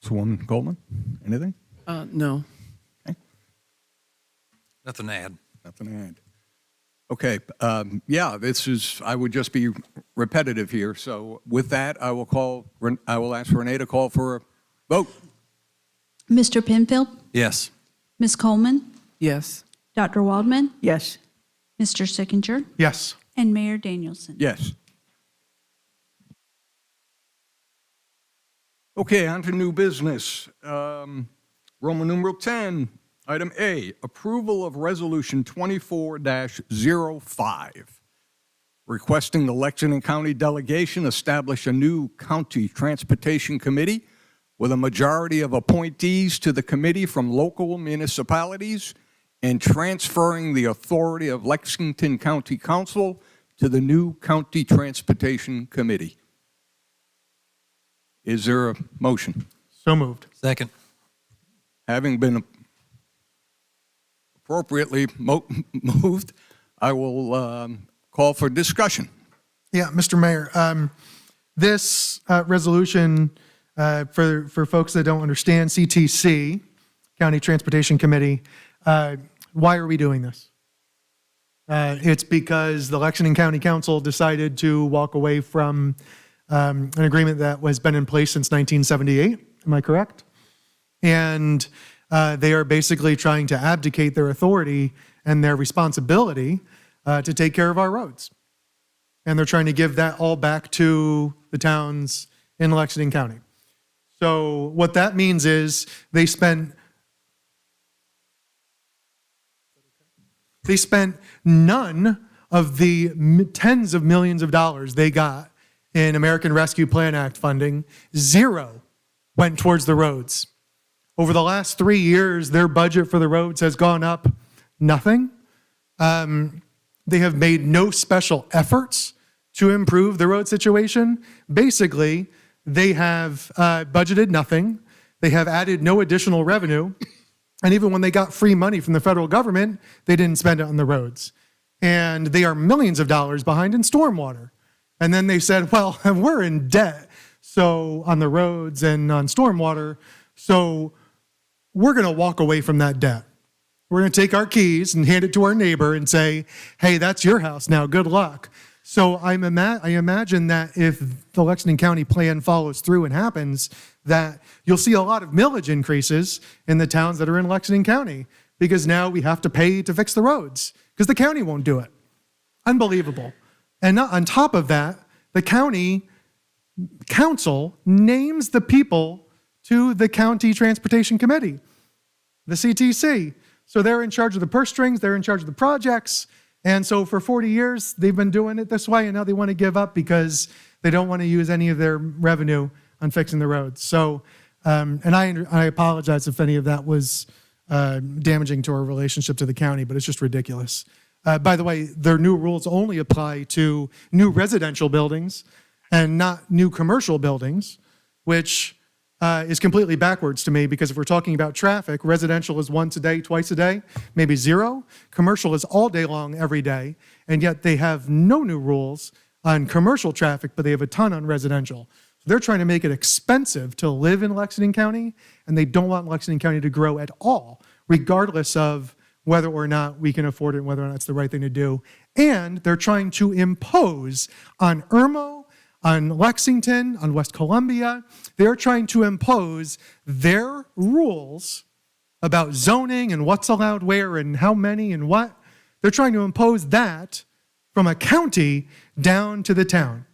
Councilwoman Goldman, anything? No. Nothing to add. Nothing to add. Okay, yeah, I would just be repetitive here. So with that, I will ask Renee to call for a vote. Mr. Penfield? Yes. Ms. Coleman? Yes. Dr. Waldman? Yes. Mr. Sickinger? Yes. And Mayor Danielson? Yes. Okay, on to new business. Roman numeral 10, item A, approval of resolution 24-05, requesting the Lexington County delegation establish a new county transportation committee with a majority of appointees to the committee from local municipalities and transferring the authority of Lexington County Council to the new county transportation committee. Is there a motion? So moved. Second. Having been appropriately moved, I will call for discussion. Yeah, Mr. Mayor, this resolution, for folks that don't understand, CTC, County Transportation Committee, why are we doing this? It's because the Lexington County Council decided to walk away from an agreement that has been in place since 1978. Am I correct? And they are basically trying to abdicate their authority and their responsibility to take care of our roads. And they're trying to give that all back to the towns in Lexington County. So what that means is they spent none of the tens of millions of dollars they got in American Rescue Plan Act funding. Zero went towards the roads. Over the last 3 years, their budget for the roads has gone up nothing. They have made no special efforts to improve the road situation. Basically, they have budgeted nothing. They have added no additional revenue. And even when they got free money from the federal government, they didn't spend it on the roads. And they are millions of dollars behind in stormwater. And then they said, well, we're in debt, so on the roads and on stormwater, so we're going to walk away from that debt. We're going to take our keys and hand it to our neighbor and say, hey, that's your house now, good luck. So I imagine that if the Lexington County plan follows through and happens, that you'll see a lot of millage increases in the towns that are in Lexington County, because now we have to pay to fix the roads because the county won't do it. Unbelievable. And on top of that, the county council names the people to the county transportation committee, the CTC. So they're in charge of the purse strings, they're in charge of the projects. And so for 40 years, they've been doing it this way, and now they want to give up because they don't want to use any of their revenue on fixing the roads. So, and I apologize if any of that was damaging to our relationship to the county, but it's just ridiculous. By the way, their new rules only apply to new residential buildings and not new commercial buildings, which is completely backwards to me, because if we're talking about traffic, residential is once a day, twice a day, maybe zero. Commercial is all day long, every day, and yet they have no new rules on commercial traffic, but they have a ton on residential. So they're trying to make it expensive to live in Lexington County, and they don't want Lexington County to grow at all, regardless of whether or not we can afford it and whether or not it's the right thing to do. And they're trying to impose on Irmo, on Lexington, on West Columbia. They're trying to impose their rules about zoning and what's allowed where and how many and what. They're trying to impose that from a county down to the town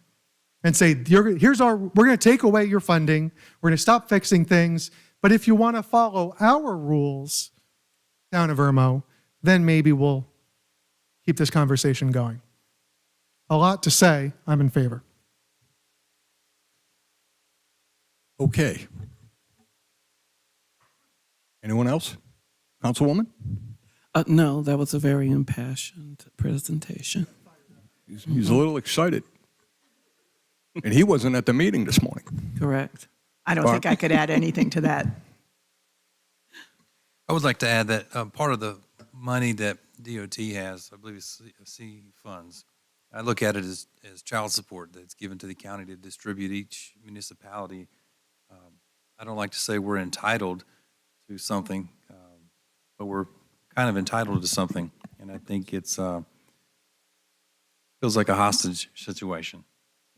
and say, we're going to take away your funding. We're going to stop fixing things. But if you want to follow our rules, town of Irmo, then maybe we'll keep this conversation going. A lot to say. I'm in favor. Okay. Anyone else? Councilwoman? No, that was a very impassioned presentation. He's a little excited. And he wasn't at the meeting this morning. Correct. I don't think I could add anything to that. I would like to add that part of the money that DOT has, I believe it's C funds, I look at it as child support that's given to the county to distribute each municipality. I don't like to say we're entitled to something, but we're kind of entitled to something. And I think it's feels like a hostage situation.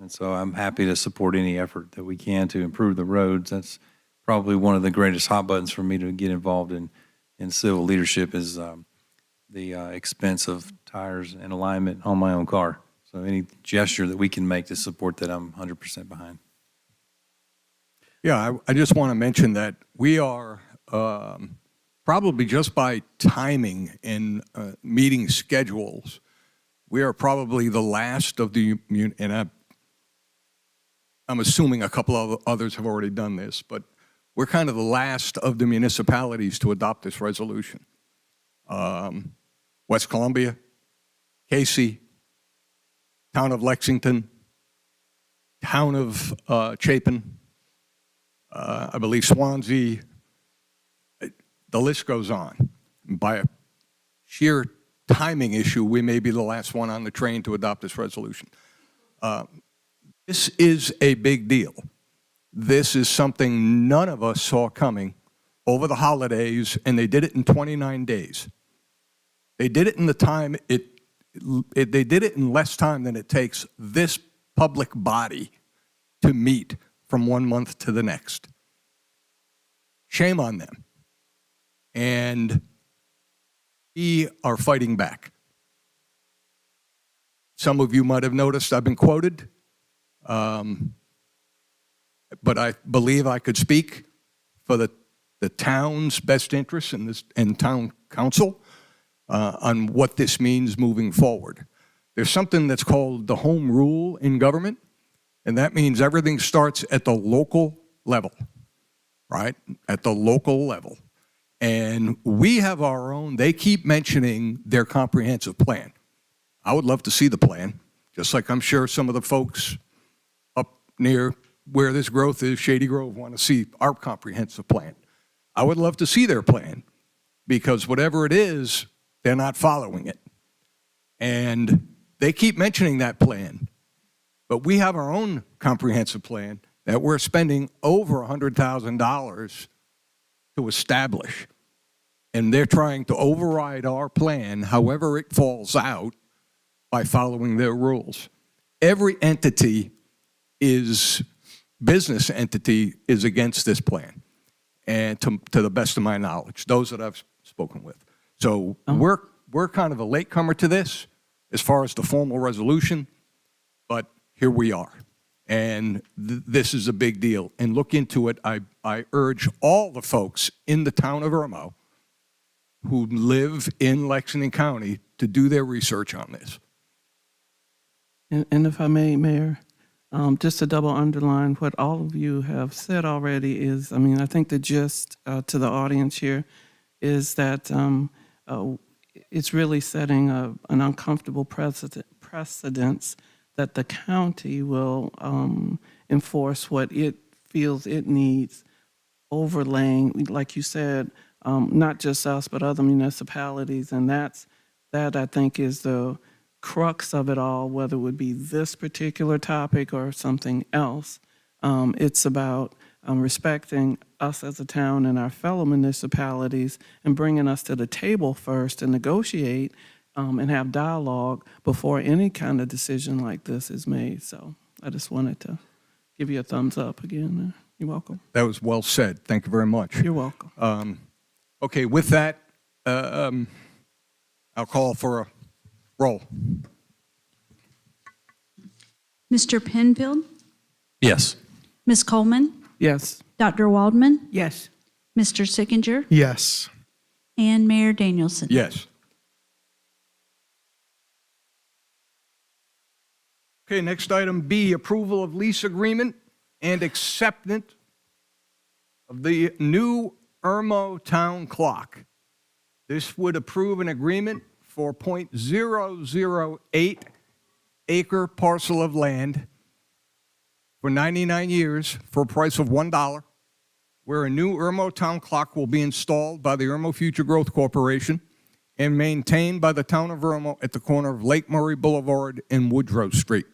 And so I'm happy to support any effort that we can to improve the roads. That's probably one of the greatest hot buttons for me to get involved in civil leadership is the expense of tires and alignment on my own car. So any gesture that we can make to support that, I'm 100% behind. Yeah, I just want to mention that we are probably just by timing and meeting schedules, we are probably the last of the, and I'm assuming a couple of others have already done this, but we're kind of the last of the municipalities to adopt this resolution. West Columbia, Casey, Town of Lexington, Town of Chapin, I believe Swansea, the list goes on. By a sheer timing issue, we may be the last one on the train to adopt this resolution. This is a big deal. This is something none of us saw coming over the holidays, and they did it in 29 days. They did it in the time, they did it in less time than it takes this public body to meet from one month to the next. Shame on them. And we are fighting back. Some of you might have noticed I've been quoted, but I believe I could speak for the town's best interests and town council on what this means moving forward. There's something that's called the home rule in government, and that means everything starts at the local level, right? At the local level. And we have our own, they keep mentioning their comprehensive plan. I would love to see the plan, just like I'm sure some of the folks up near where this growth is, Shady Grove, want to see our comprehensive plan. I would love to see their plan, because whatever it is, they're not following it. And they keep mentioning that plan, but we have our own comprehensive plan that we're spending over $100,000 to establish. And they're trying to override our plan, however it falls out, by following their rules. Every entity business entity is against this plan, and to the best of my knowledge, those that I've spoken with. So we're kind of a latecomer to this as far as the formal resolution, but here we are. And this is a big deal. And look into it. I urge all the folks in the town of Irmo who live in Lexington County to do their research on this. And if I may, Mayor, just to double underline what all of you have said already is, I think the gist to the audience here is that it's really setting an uncomfortable precedence that the county will enforce what it feels it needs, overlaying, like you said, not just us, but other municipalities. And that I think is the crux of it all, whether it would be this particular topic or something else. It's about respecting us as a town and our fellow municipalities and bringing us to the table first and negotiate and have dialogue before any kind of decision like this is made. So I just wanted to give you a thumbs up again. You're welcome. That was well said. Thank you very much. You're welcome. Okay, with that, I'll call for a roll. Mr. Penfield, Yes. Ms. Coleman, Yes. Dr. Waldman, Yes. Mr. Sickinger, Yes. and Mayor Danielson. Yes. Okay, next item B, approval of lease agreement and acceptance of the new Irmo town clock. This would approve an agreement for .008 acre parcel of land for 99 years for a price of $1, where a new Irmo town clock will be installed by the Irmo Future Growth Corporation and maintained by the town of Irmo at the corner of Lake Murray Boulevard and Woodrow Street.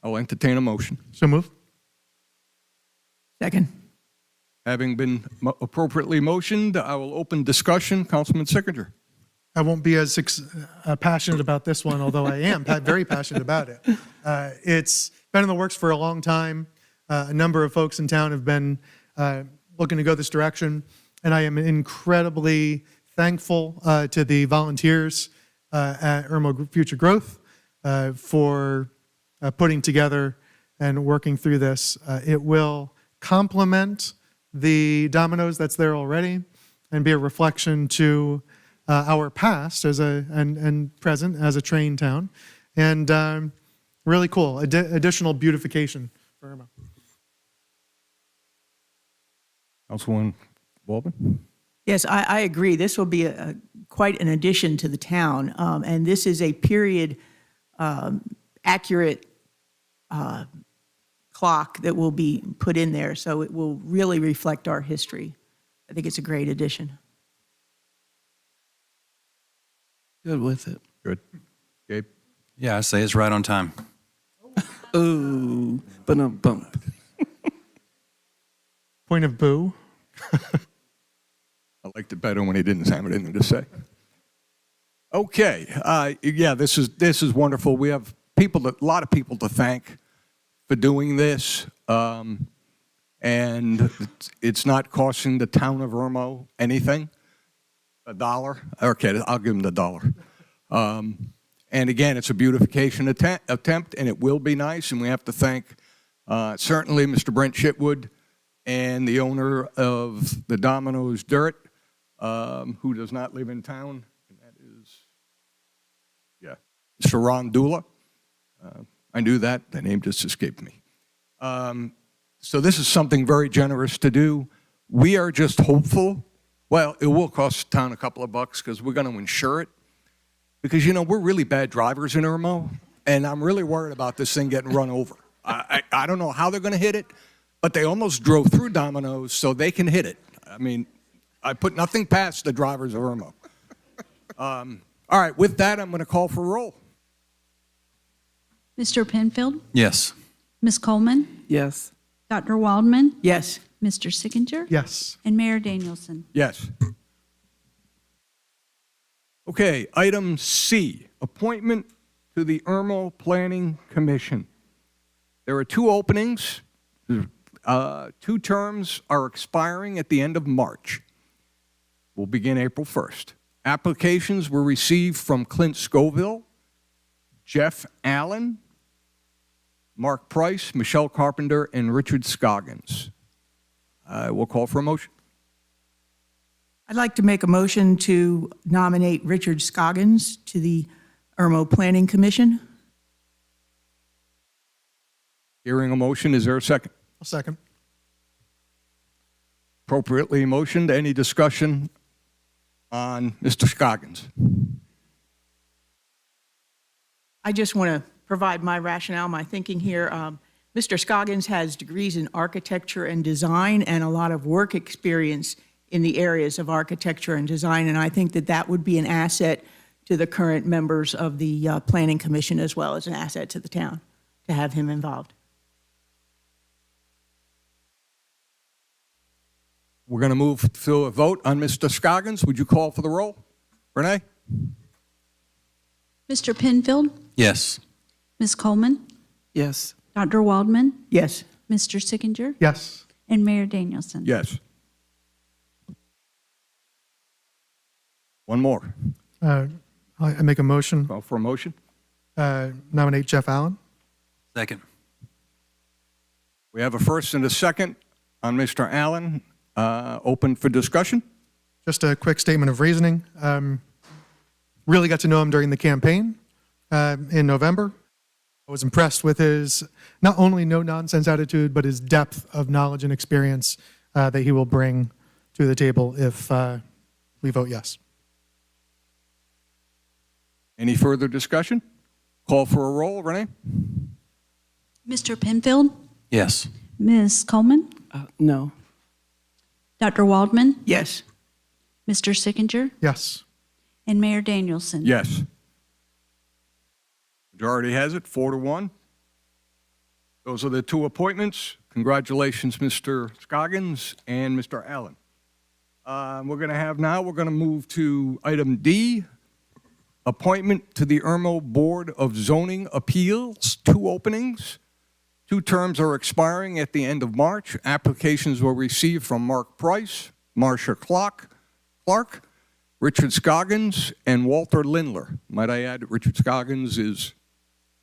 I'll entertain a motion. So move. Second. Having been appropriately motioned, I will open discussion. Councilman Sickinger. I won't be as passionate about this one, although I am very passionate about it. It's been in the works for a long time. A number of folks in town have been looking to go this direction, and I am incredibly thankful to the volunteers at Irmo Future Growth for putting together and working through this. It will complement the dominoes that's there already and be a reflection to our past and present as a train town, and really cool. Additional beautification for Irmo. Councilwoman Waldman. Yes, I agree. This will be quite an addition to the town, and this is a period accurate clock that will be put in there, so it will really reflect our history. I think it's a great addition. Good with it. Good. Gabe? Yeah, I say it's right on time. Ooh, bump. Point of boo. I liked it better when he didn't have anything to say. Okay, yeah, this is wonderful. We have a lot of people to thank for doing this, and it's not costing the town of Irmo anything. $1? Okay, I'll give him the $1. And again, it's a beautification attempt, and it will be nice, and we have to thank certainly Mr. Brent Chitwood and the owner of the Domino's Dirt, who does not live in town, and that is, yeah, Mr. Ron Dula. I knew that. The name just escaped me. So this is something very generous to do. We are just hopeful. Well, it will cost the town a couple of bucks because we're going to insure it. Because, you know, we're really bad drivers in Irmo, and I'm really worried about this thing getting run over. I don't know how they're going to hit it, but they almost drove through Domino's so they can hit it. I mean, I put nothing past the drivers of Irmo. All right, with that, I'm going to call for a roll. Mr. Penfield, Yes. Ms. Coleman, Yes. Dr. Waldman, Yes. Mr. Sickinger, Yes. and Mayor Danielson. Yes. Okay, item C, appointment to the Irmo Planning Commission. There are 2 openings. 2 terms are expiring at the end of March. We'll begin April 1st. Applications were received from Clint Scoville, Jeff Allen, Mark Price, Michelle Carpenter, and Richard Scoggins. We'll call for a motion. I'd like to make a motion to nominate Richard Scoggins to the Irmo Planning Commission. Hearing a motion, is there a second? I'll second. Appropriately motioned. Any discussion on Mr. Scoggins? I just want to provide my rationale, my thinking here. Mr. Scoggins has degrees in architecture and design and a lot of work experience in the areas of architecture and design, and I think that that would be an asset to the current members of the Planning Commission as well as an asset to the town to have him involved. We're going to move to a vote on Mr. Scoggins. Would you call for the roll? Renee? Mr. Penfield, Yes. Ms. Coleman, Yes. Dr. Waldman, Yes. Mr. Sickinger, Yes. and Mayor Danielson. Yes. One more. I make a motion, Call for a motion. nominate Jeff Allen. Second. We have a first and a second on Mr. Allen. Open for discussion. Just a quick statement of reasoning. Really got to know him during the campaign in November. I was impressed with his not only no-nonsense attitude, but his depth of knowledge and experience that he will bring to the table if we vote yes. Any further discussion? Call for a roll. Renee? Mr. Penfield, Yes. Ms. Coleman, No. Dr. Waldman, Yes. Mr. Sickinger, Yes. and Mayor Danielson. Yes. Majority has it, 4-1. Those are the two appointments. Congratulations, Mr. Scoggins and Mr. Allen. We're going to move to item D, appointment to the Irmo Board of Zoning Appeals, 2 openings. 2 terms are expiring at the end of March. Applications were received from Mark Price, Marcia Clark, Richard Scoggins, and Walter Lindler. Might I add, Richard Scoggins is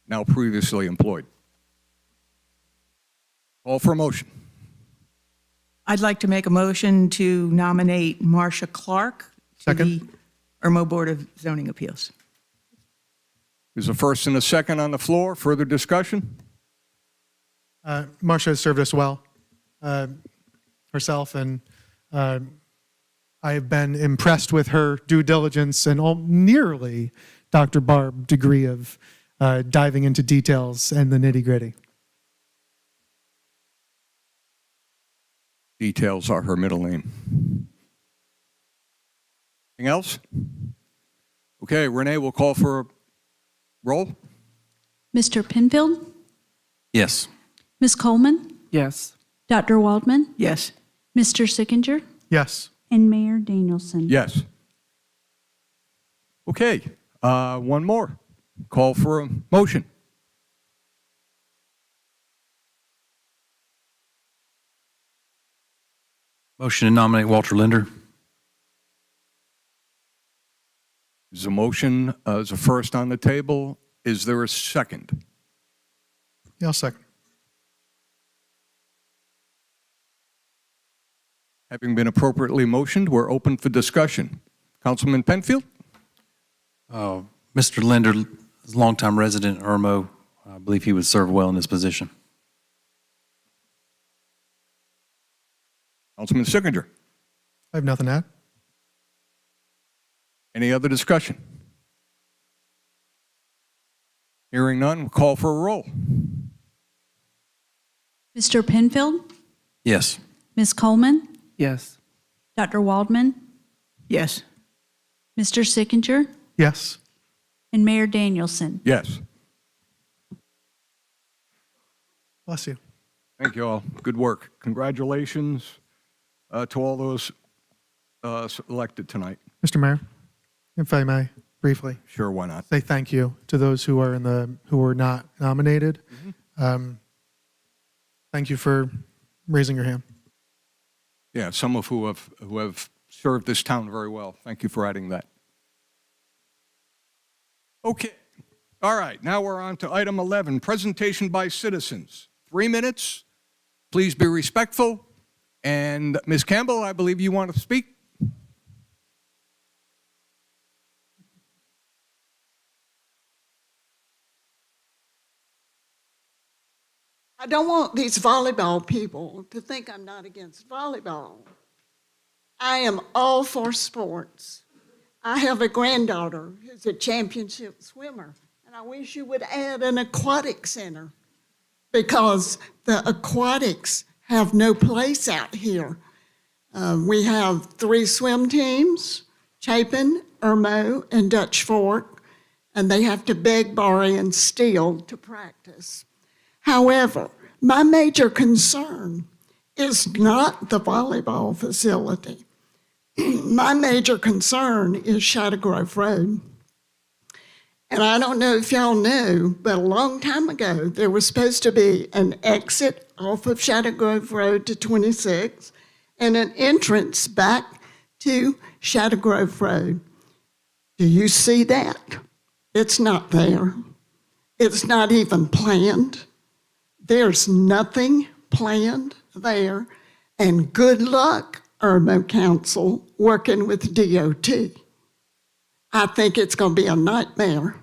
now previously employed. Call for a motion. I'd like to make a motion to nominate Marcia Clark to Second. the Irmo Board of Zoning Appeals. There's a first and a second on the floor. Further discussion? Marcia has served us well herself, and I have been impressed with her due diligence and nearly Dr. Barb degree of diving into details and the nitty-gritty. Details are her middle name. Anything else? Okay, Renee, we'll call for a roll. Mr. Penfield, Yes. Ms. Coleman, Yes. Dr. Waldman, Yes. Mr. Sickinger, Yes. and Mayor Danielson. Yes. Okay, one more. Call for a motion. Motion to nominate Walter Linder. There's a motion, as a first on the table. Is there a second? Yeah, I'll second. Having been appropriately motioned, we're open for discussion. Councilman Penfield? Mr. Linder is a longtime resident in Irmo. I believe he would serve well in this position. Councilman Sickinger? I have nothing to add. Any other discussion? Hearing none, we'll call for a roll. Mr. Penfield, Yes. Ms. Coleman, Yes. Dr. Waldman, Yes. Mr. Sickinger, Yes. and Mayor Danielson. Yes. Bless you. Thank you all. Good work. Congratulations to all those elected tonight. Mr. Mayor, if I may, briefly. Sure, why not? Say thank you to those who were not nominated. Thank you for raising your hand. Yeah, some of who have served this town very well. Thank you for adding that. Okay. All right. Now we're on to item 11, presentation by citizens. 3 minutes. Please be respectful. And Ms. Campbell, I believe you want to speak. I don't want these volleyball people to think I'm not against volleyball. I am all for sports. I have a granddaughter who's a championship swimmer, and I wish you would add an aquatic center because the aquatics have no place out here. We have 3 swim teams, Chapin, Irmo, and Dutch Fork, and they have to beg, borrow, and steal to practice. However, my major concern is not the volleyball facility. My major concern is Shadow Grove Road. And I don't know if y'all know, but a long time ago, there was supposed to be an exit off of Shadow Grove Road to 26 and an entrance back to Shadow Grove Road. Do you see that? It's not there. It's not even planned. There's nothing planned there. And good luck, Irmo Council, working with DOT. I think it's going to be a nightmare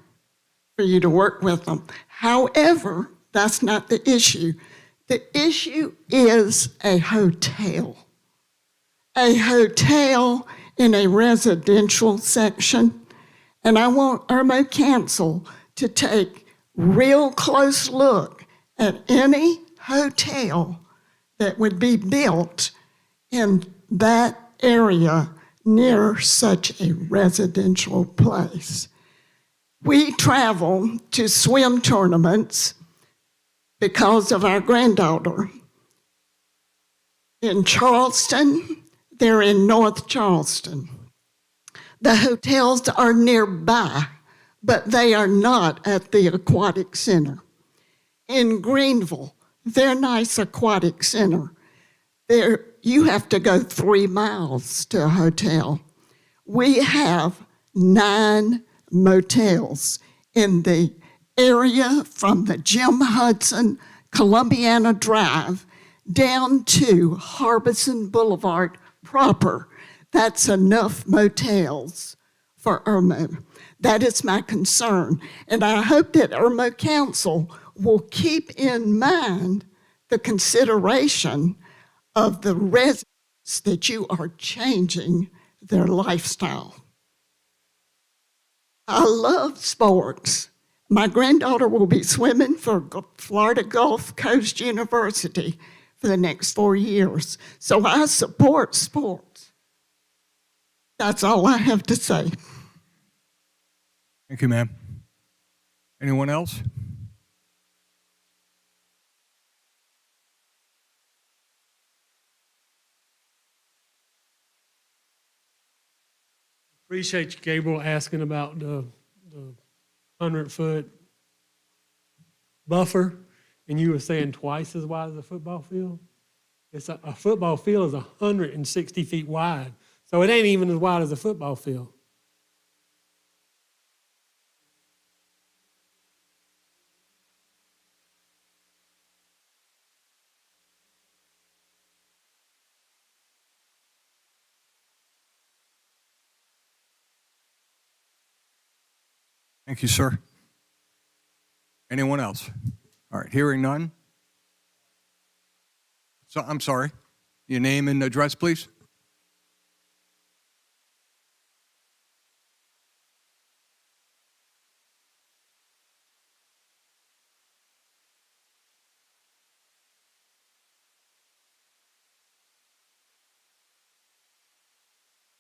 for you to work with them. However, that's not the issue. The issue is a hotel. A hotel in a residential section. And I want Irmo Council to take real close look at any hotel that would be built in that area near such a residential place. We travel to swim tournaments because of our granddaughter. In Charleston, they're in North Charleston. The hotels are nearby, but they are not at the aquatic center. In Greenville, their nice aquatic center, you have to go 3 miles to a hotel. We have 9 motels in the area from the Jim Hudson, Columbiana Drive, down to Harbison Boulevard proper. That's enough motels for Irmo. That is my concern. And I hope that Irmo Council will keep in mind the consideration of the residents that you are changing their lifestyle. I love sports. My granddaughter will be swimming for Florida Gulf Coast University for the next 4 years. So I support sports. That's all I have to say. Thank you, ma'am. Anyone else? Appreciate you, Gabriel, asking about the 100-foot buffer, and you were saying twice as wide as a football field. It's a football field is 160 feet wide, so it ain't even as wide as a football field. Thank you, sir. Anyone else? All right, hearing none. So, I'm sorry. Your name and address, please.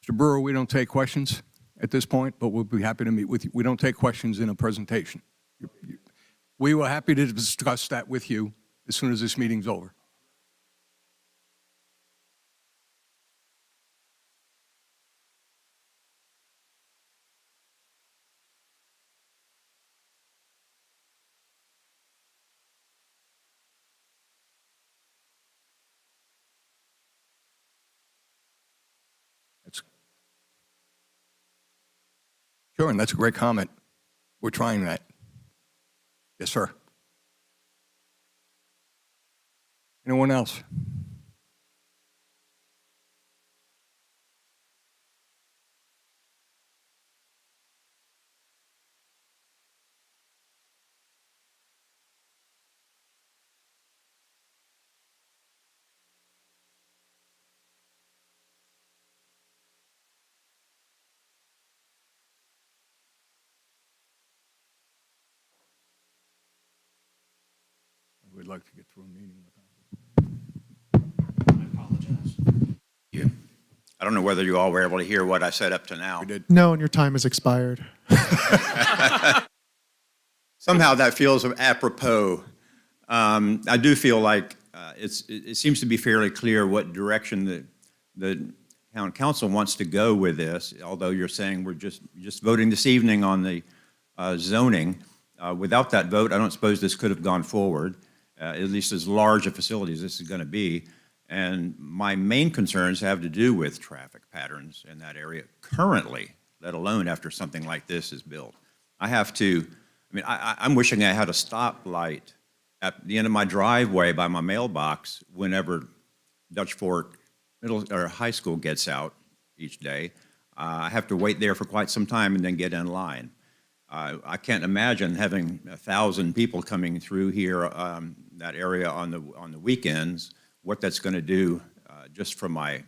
Mr. Brewer, we don't take questions at this point, but we'll be happy to meet with you. We don't take questions in a presentation. We were happy to discuss that with you as soon as this meeting's over. Sure, and that's a great comment. We're trying that. Yes, sir. Anyone else? We'd like to get through a meeting without. I apologize. I don't know whether you all were able to hear what I said up to now. We did. No, and your time has expired. Somehow that feels apropos. I do feel like it seems to be fairly clear what direction the town council wants to go with this, although you're saying we're just voting this evening on the zoning. Without that vote, I don't suppose this could have gone forward, at least as large a facility as this is going to be. And my main concerns have to do with traffic patterns in that area currently, let alone after something like this is built. I'm wishing I had a stoplight at the end of my driveway by my mailbox whenever Dutch Fork Middle or High School gets out each day. I have to wait there for quite some time and then get in line. I can't imagine having 1,000 people coming through here, that area on the weekends, what that's going to do just for my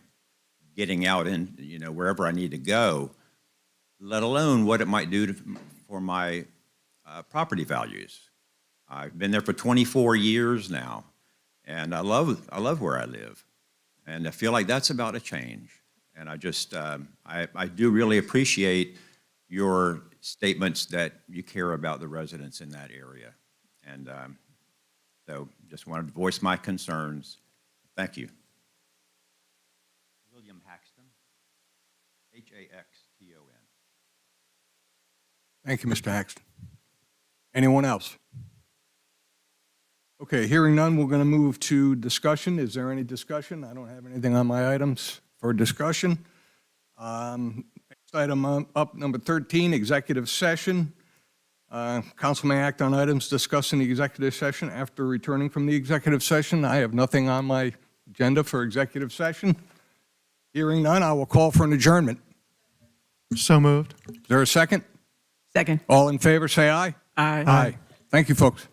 getting out and wherever I need to go, let alone what it might do for my property values. I've been there for 24 years now, and I love where I live, and I feel like that's about to change. And I just I do really appreciate your statements that you care about the residents in that area. And so just wanted to voice my concerns. Thank you. William Haxton, Haxton. Thank you, Mr. Haxton. Anyone else? Okay, hearing none, we're going to move to discussion. Is there any discussion? I don't have anything on my items for discussion. Next item up, number 13, executive session. Council may act on items discussed in the executive session after returning from the executive session. I have nothing on my agenda for executive session. Hearing none, I will call for an adjournment. So moved. Is there a second? Second. All in favor, say aye. Aye. Aye. Thank you, folks.